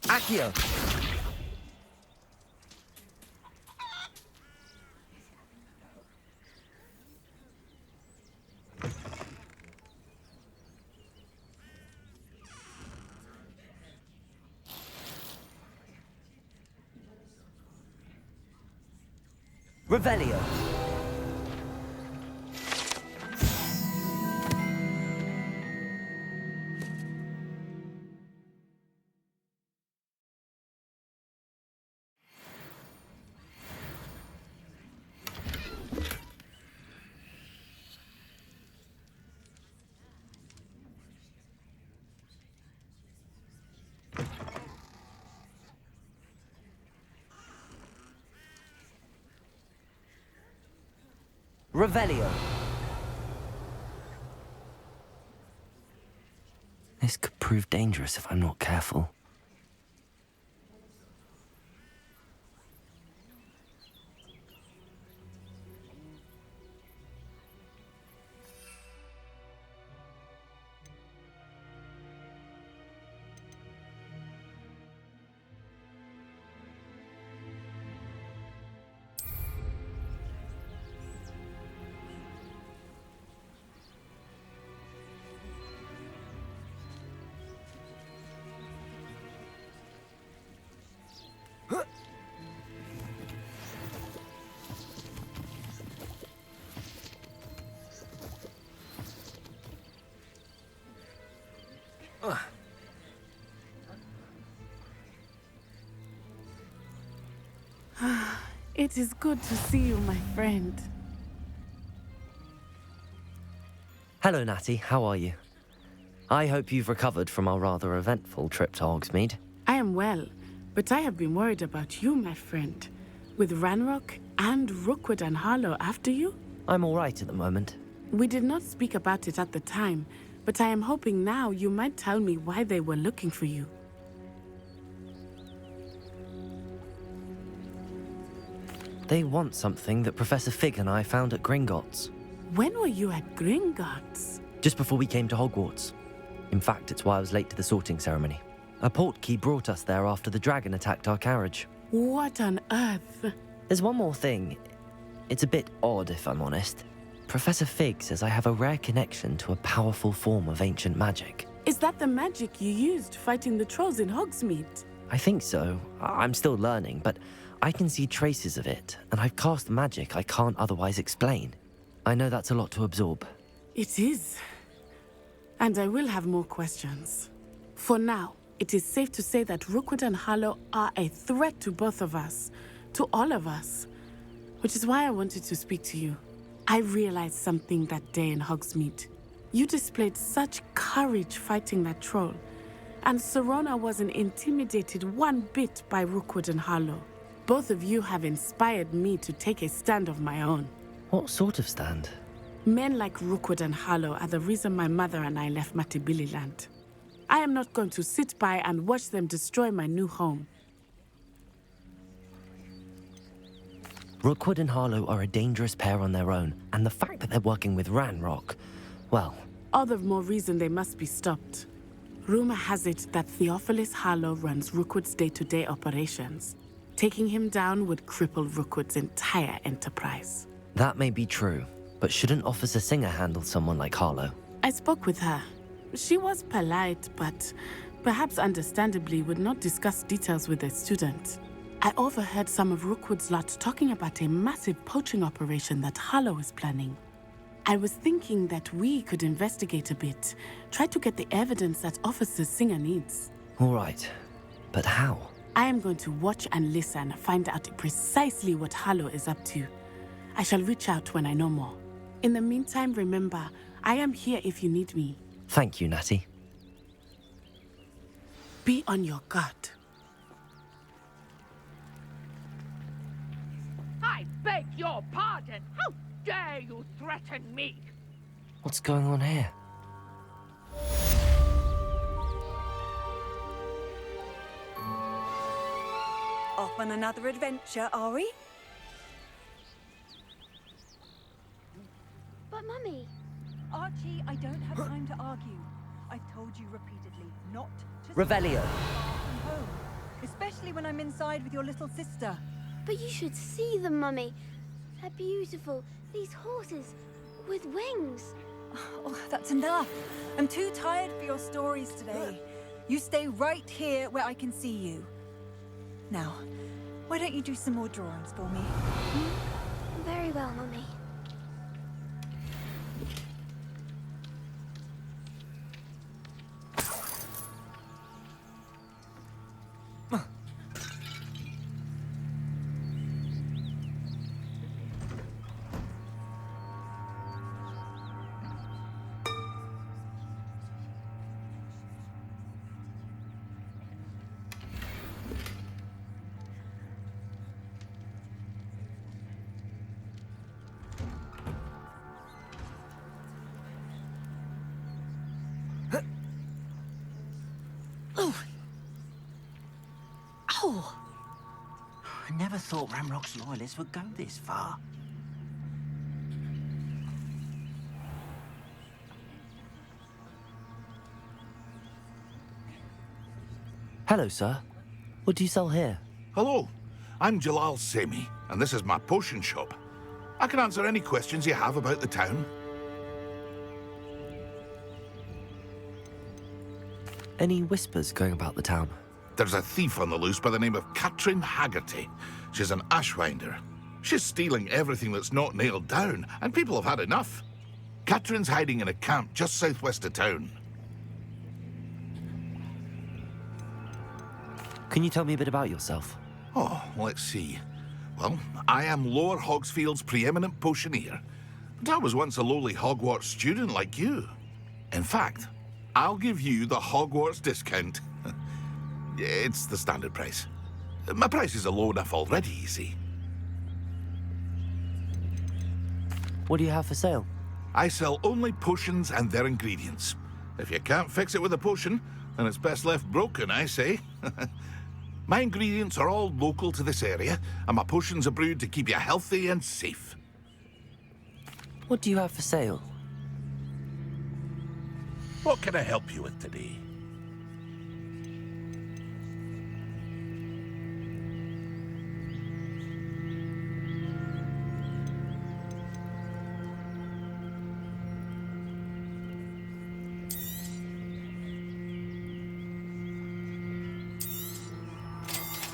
Accio. Revelio. Revelio. This could prove dangerous if I'm not careful. It is good to see you, my friend. Hello, Natty. How are you? I hope you've recovered from our rather eventful trip to Hogsmeade. I am well, but I have been worried about you, my friend. With Ranrock and Rookwood and Harlow after you? I'm all right at the moment. We did not speak about it at the time, but I am hoping now you might tell me why they were looking for you. They want something that Professor Fig and I found at Gringotts. When were you at Gringotts? Just before we came to Hogwarts. In fact, it's why I was late to the sorting ceremony. A portkey brought us there after the dragon attacked our carriage. What on earth? There's one more thing. It's a bit odd, if I'm honest. Professor Fig says I have a rare connection to a powerful form of ancient magic. Is that the magic you used fighting the trolls in Hogsmeade? I think so. I'm still learning, but I can see traces of it, and I've cast magic I can't otherwise explain. I know that's a lot to absorb. It is. And I will have more questions. For now, it is safe to say that Rookwood and Harlow are a threat to both of us, to all of us. Which is why I wanted to speak to you. I realized something that day in Hogsmeade. You displayed such courage fighting that troll, and Serona wasn't intimidated one bit by Rookwood and Harlow. Both of you have inspired me to take a stand of my own. What sort of stand? Men like Rookwood and Harlow are the reason my mother and I left Matibili-land. I am not going to sit by and watch them destroy my new home. Rookwood and Harlow are a dangerous pair on their own, and the fact that they're working with Ranrock, well... All the more reason they must be stopped. Rumor has it that Theophilus Harlow runs Rookwood's day-to-day operations. Taking him down would cripple Rookwood's entire enterprise. That may be true, but shouldn't Officer Singer handle someone like Harlow? I spoke with her. She was polite, but perhaps understandably would not discuss details with a student. I overheard some of Rookwood's lot talking about a massive poaching operation that Harlow is planning. I was thinking that we could investigate a bit, try to get the evidence that Officer Singer needs. All right, but how? I am going to watch and listen, find out precisely what Harlow is up to. I shall reach out when I know more. In the meantime, remember, I am here if you need me. Thank you, Natty. Be on your guard. I beg your pardon. How dare you threaten me? What's going on here? Off on another adventure, are we? But Mummy... Archie, I don't have time to argue. I've told you repeatedly not to... Revelio. ...from home, especially when I'm inside with your little sister. But you should see them, Mummy. They're beautiful. These horses with wings. Oh, that's enough. I'm too tired for your stories today. You stay right here where I can see you. Now, why don't you do some more drawings for me? Very well, Mummy. never thought Ramrock's loyalists would go this far. Hello, sir. What do you sell here? Hello, I'm Jalal Semi, and this is my potion shop. I can answer any questions you have about the town. Any whispers going about the town? There's a thief on the loose by the name of Katrin Haggerty. She's an ashwinder. She's stealing everything that's not nailed down, and people have had enough. Katrin's hiding in a camp just southwest of town. Can you tell me a bit about yourself? Oh, let's see. Well, I am Lower Hogsfield's preeminent potioneer. But I was once a lowly Hogwarts student like you. In fact, I'll give you the Hogwarts discount. It's the standard price. My prices are low enough already, you see. What do you have for sale? I sell only potions and their ingredients. If you can't fix it with a potion, then it's best left broken, I say. My ingredients are all local to this area, and my potions are brewed to keep you healthy and safe. What do you have for sale? What can I help you with today?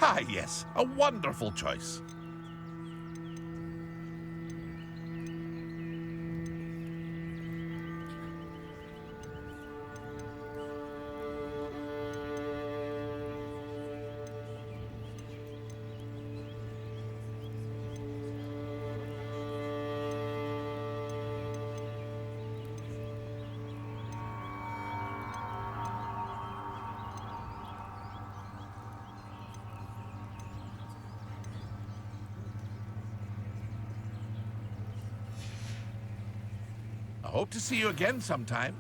Ah, yes, a wonderful choice. I hope to see you again sometime.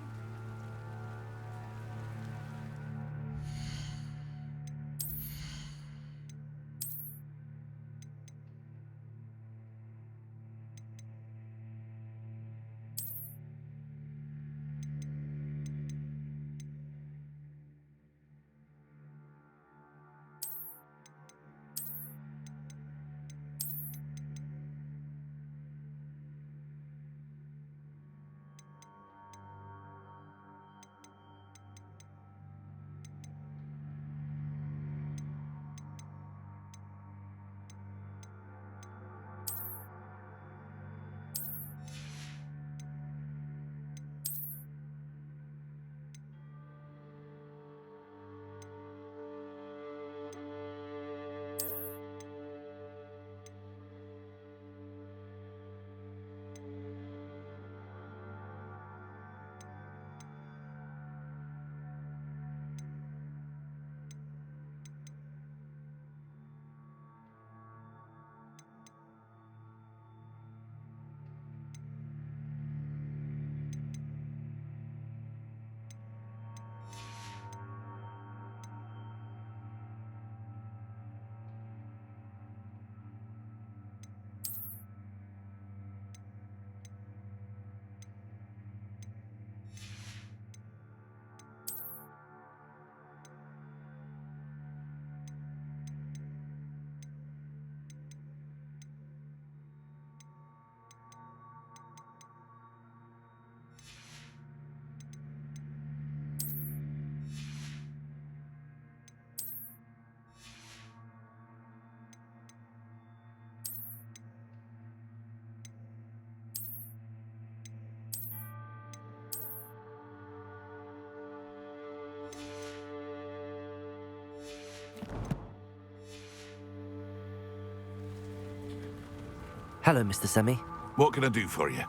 Hello, Mr. Semi. What can I do for you?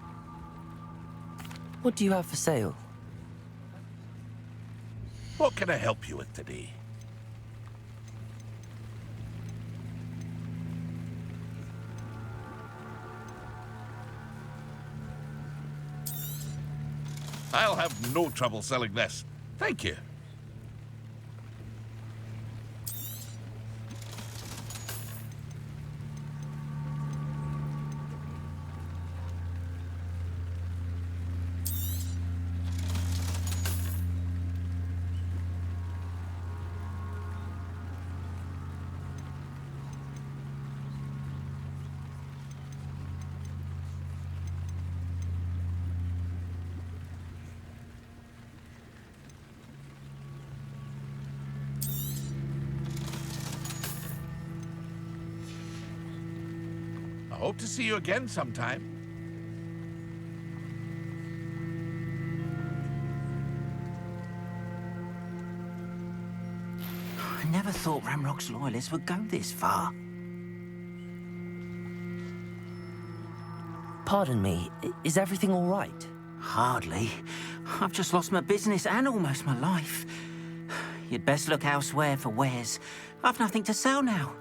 What do you have for sale? What can I help you with today? I'll have no trouble selling this. Thank you. Hope to see you again sometime. I never thought Ramrock's loyalists would go this far. Pardon me, is everything all right? Hardly. I've just lost my business and almost my life. You'd best look elsewhere for wares. I've nothing to sell now.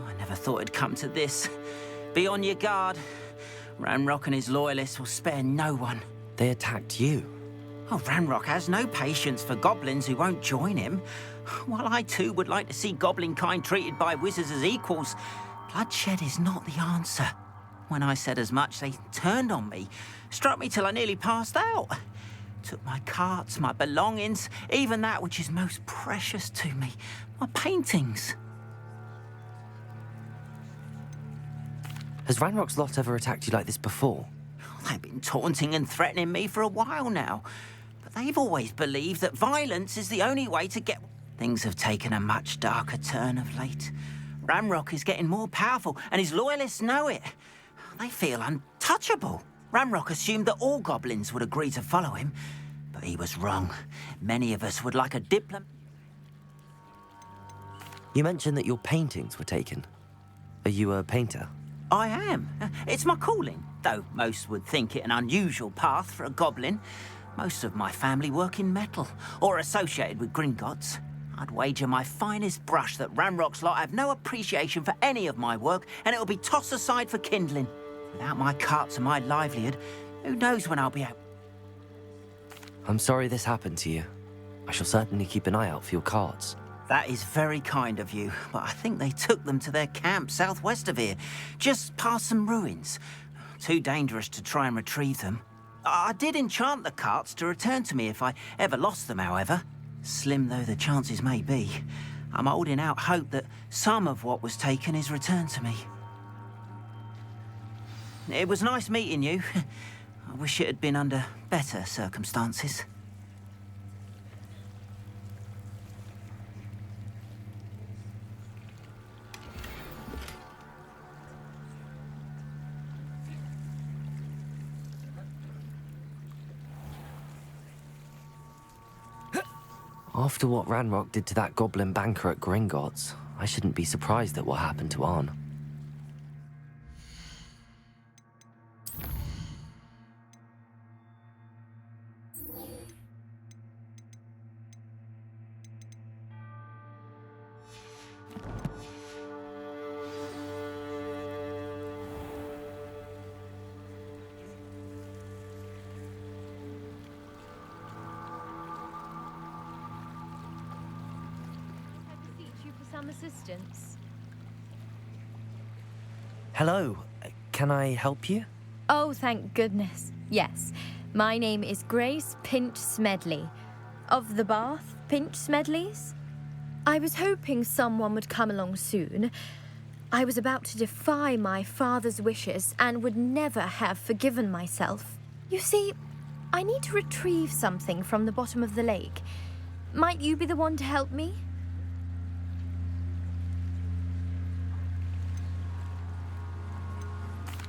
I never thought it'd come to this. Be on your guard. Ramrock and his loyalists will spare no one. They attacked you. Oh, Ramrock has no patience for goblins who won't join him. While I too would like to see goblin kind treated by wizards as equals, bloodshed is not the answer. When I said as much, they turned on me, struck me till I nearly passed out. Took my carts, my belongings, even that which is most precious to me, my paintings. Has Ranrock's lot ever attacked you like this before? They've been taunting and threatening me for a while now, but they've always believed that violence is the only way to get... Things have taken a much darker turn of late. Ramrock is getting more powerful, and his loyalists know it. They feel untouchable. Ramrock assumed that all goblins would agree to follow him, but he was wrong. Many of us would like a diplomat. You mentioned that your paintings were taken. Are you a painter? I am. It's my calling, though most would think it an unusual path for a goblin. Most of my family work in metal, or associated with Gringotts. I'd wager my finest brush that Ramrock's lot have no appreciation for any of my work, and it'll be tossed aside for kindling. Without my carts and my livelihood, who knows when I'll be out? I'm sorry this happened to you. I shall certainly keep an eye out for your carts. That is very kind of you, but I think they took them to their camp southwest of here, just past some ruins. Too dangerous to try and retrieve them. I did enchant the carts to return to me if I ever lost them, however. Slim though the chances may be, I'm holding out hope that some of what was taken is returned to me. It was nice meeting you. I wish it had been under better circumstances. After what Ranrock did to that goblin banker at Gringotts, I shouldn't be surprised at what happened to Arn. Assistance. Hello, can I help you? Oh, thank goodness. Yes. My name is Grace Pinch Smedley, of the Bath Pinch Smedleys. I was hoping someone would come along soon. I was about to defy my father's wishes and would never have forgiven myself. You see, I need to retrieve something from the bottom of the lake. Might you be the one to help me?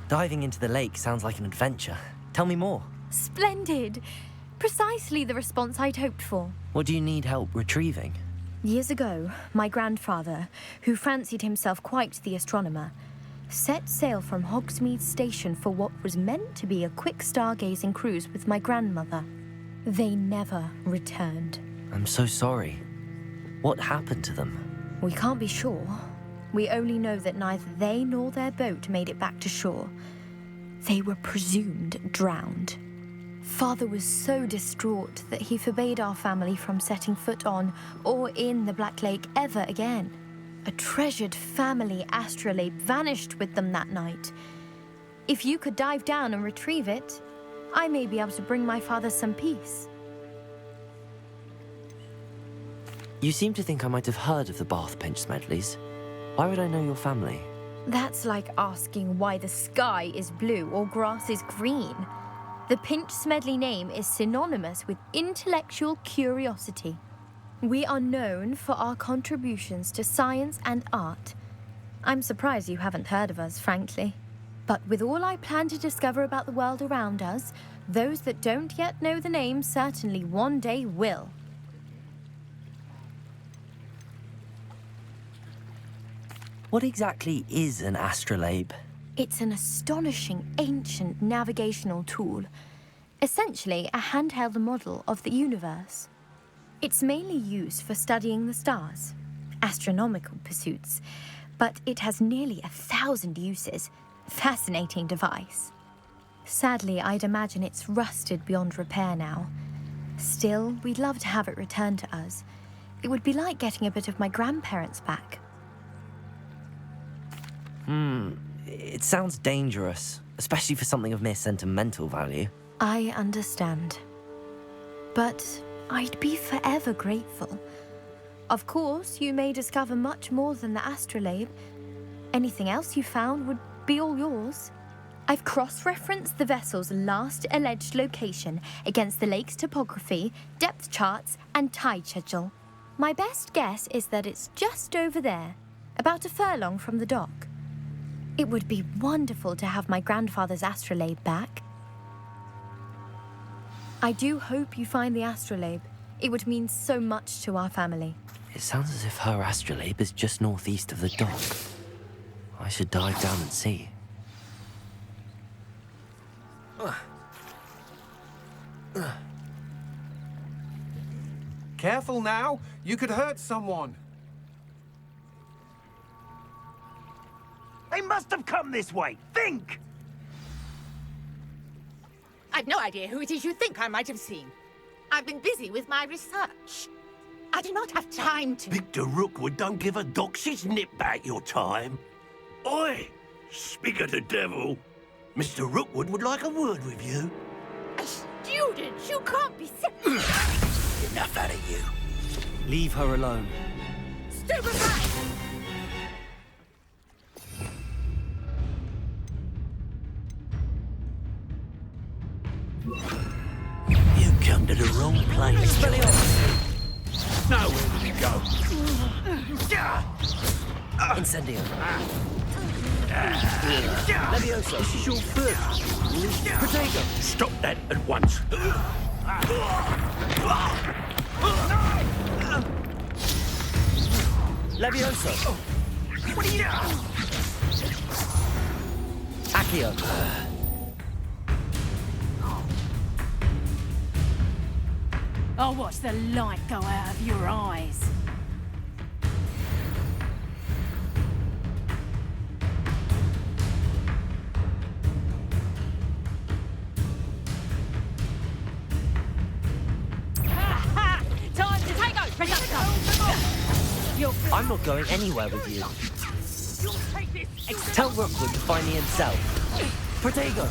Diving into the lake sounds like an adventure. Tell me more. Splendid! Precisely the response I'd hoped for. What do you need help retrieving? Years ago, my grandfather, who fancied himself quite the astronomer, set sail from Hogsmeade Station for what was meant to be a quick stargazing cruise with my grandmother. They never returned. I'm so sorry. What happened to them? We can't be sure. We only know that neither they nor their boat made it back to shore. They were presumed drowned. Father was so distraught that he forbade our family from setting foot on or in the Black Lake ever again. A treasured family astrolabe vanished with them that night. If you could dive down and retrieve it, I may be able to bring my father some peace. You seem to think I might have heard of the Bath Pinch Smedleys. Why would I know your family? That's like asking why the sky is blue or grass is green. The Pinch Smedley name is synonymous with intellectual curiosity. We are known for our contributions to science and art. I'm surprised you haven't heard of us, frankly. But with all I plan to discover about the world around us, those that don't yet know the name certainly one day will. What exactly is an astrolabe? It's an astonishing ancient navigational tool, essentially a handheld model of the universe. It's mainly used for studying the stars, astronomical pursuits, but it has nearly 1,000 uses. Fascinating device. Sadly, I'd imagine it's rusted beyond repair now. Still, we'd love to have it returned to us. It would be like getting a bit of my grandparents back. It sounds dangerous, especially for something of mere sentimental value. I understand. But I'd be forever grateful. Of course, you may discover much more than the astrolabe. Anything else you found would be all yours. I've cross-referenced the vessel's last alleged location against the lake's topography, depth charts, and tide schedule. My best guess is that it's just over there, about a furlong from the dock. It would be wonderful to have my grandfather's astrolabe back. I do hope you find the astrolabe. It would mean so much to our family. It sounds as if her astrolabe is just northeast of the dock. I should dive down and see. Careful now, you could hurt someone. They must have come this way. Think! I've no idea who it is you think I might have seen. I've been busy with my research. I do not have time to... Victor Rookwood don't give a doxy's nip back your time. Oi! Speak of the devil. Mr. Rookwood would like a word with you. A student? You can't be... Enough out of you. Leave her alone. Stupefy! You come to the wrong place. Now where did you go? Incendio. Levioso, this is your first. Potato, stop that at once. Levioso. What are you... Accio. I'll watch the light go out of your eyes. Time to take out I'm not going anywhere with you. Tell Rookwood to find me himself. Protego!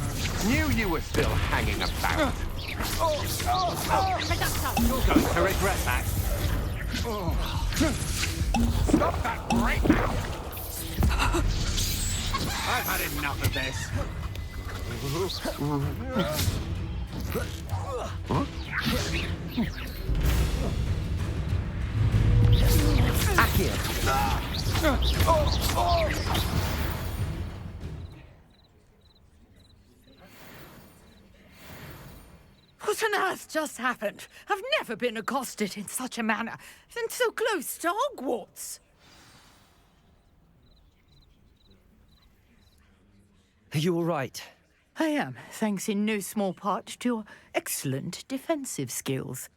Knew you were still hanging about. You're going to regret that. Stop that right now! I've had enough of this. Accio! What on earth just happened? I've never been accosted in such a manner, and so close to Hogwarts. Are you all right? I am, thanks in no small part to your excellent defensive skills.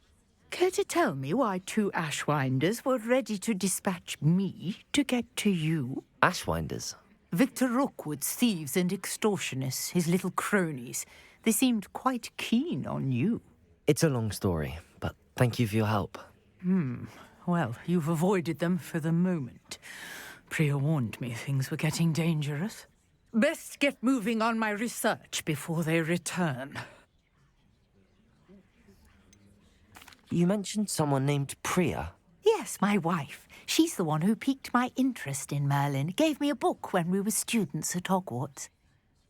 Care to tell me why two Ashwinders were ready to dispatch me to get to you? Ashwinders? Victor Rookwood's thieves and extortionists, his little cronies. They seemed quite keen on you. It's a long story, but thank you for your help. Well, you've avoided them for the moment. Priya warned me things were getting dangerous. Best get moving on my research before they return. You mentioned someone named Priya. Yes, my wife. She's the one who piqued my interest in Merlin. Gave me a book when we were students at Hogwarts.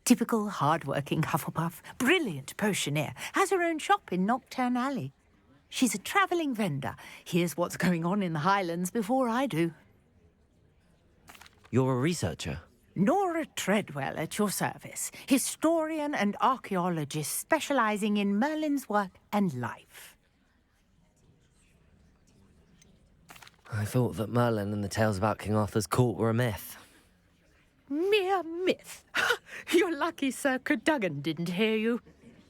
Typical hard-working Hufflepuff, brilliant potioneer, has her own shop in Knockturn Alley. She's a travelling vendor. Hears what's going on in the Highlands before I do. You're a researcher? Nora Treadwell at your service, historian and archaeologist specializing in Merlin's work and life. I thought that Merlin and the tales about King Arthur's court were a myth. Mere myth. You're lucky Sir Cadogan didn't hear you.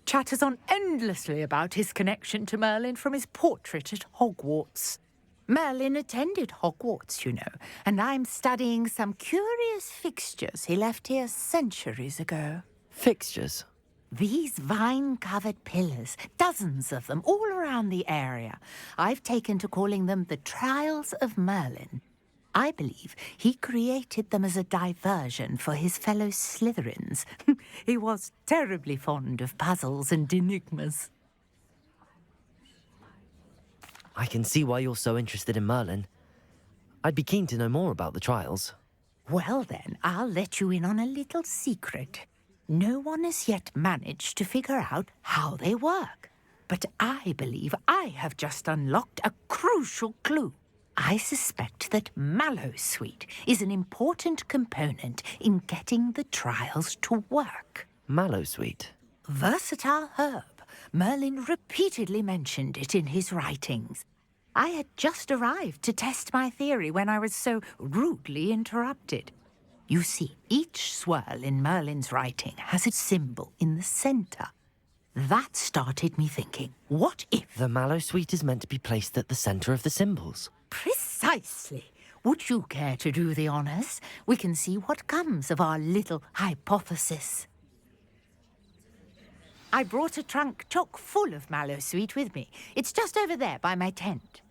Chatters on endlessly about his connection to Merlin from his portrait at Hogwarts. Merlin attended Hogwarts, you know, and I'm studying some curious fixtures he left here centuries ago. Fixtures? These vine-covered pillars, dozens of them, all around the area. I've taken to calling them the Trials of Merlin. I believe he created them as a diversion for his fellow Slytherins. He was terribly fond of puzzles and enigmas. I can see why you're so interested in Merlin. I'd be keen to know more about the trials. Well then, I'll let you in on a little secret. No one has yet managed to figure out how they work. But I believe I have just unlocked a crucial clue. I suspect that Mallowsweet is an important component in getting the trials to work. Mallowsweet? Versatile herb. Merlin repeatedly mentioned it in his writings. I had just arrived to test my theory when I was so rudely interrupted. You see, each swirl in Merlin's writing has a symbol in the center. That started me thinking, what if... The Mallowsweet is meant to be placed at the center of the symbols. Precisely. Would you care to do the honors? We can see what comes of our little hypothesis. I brought a trunk chock full of Mallowsweet with me. It's just over there by my tent.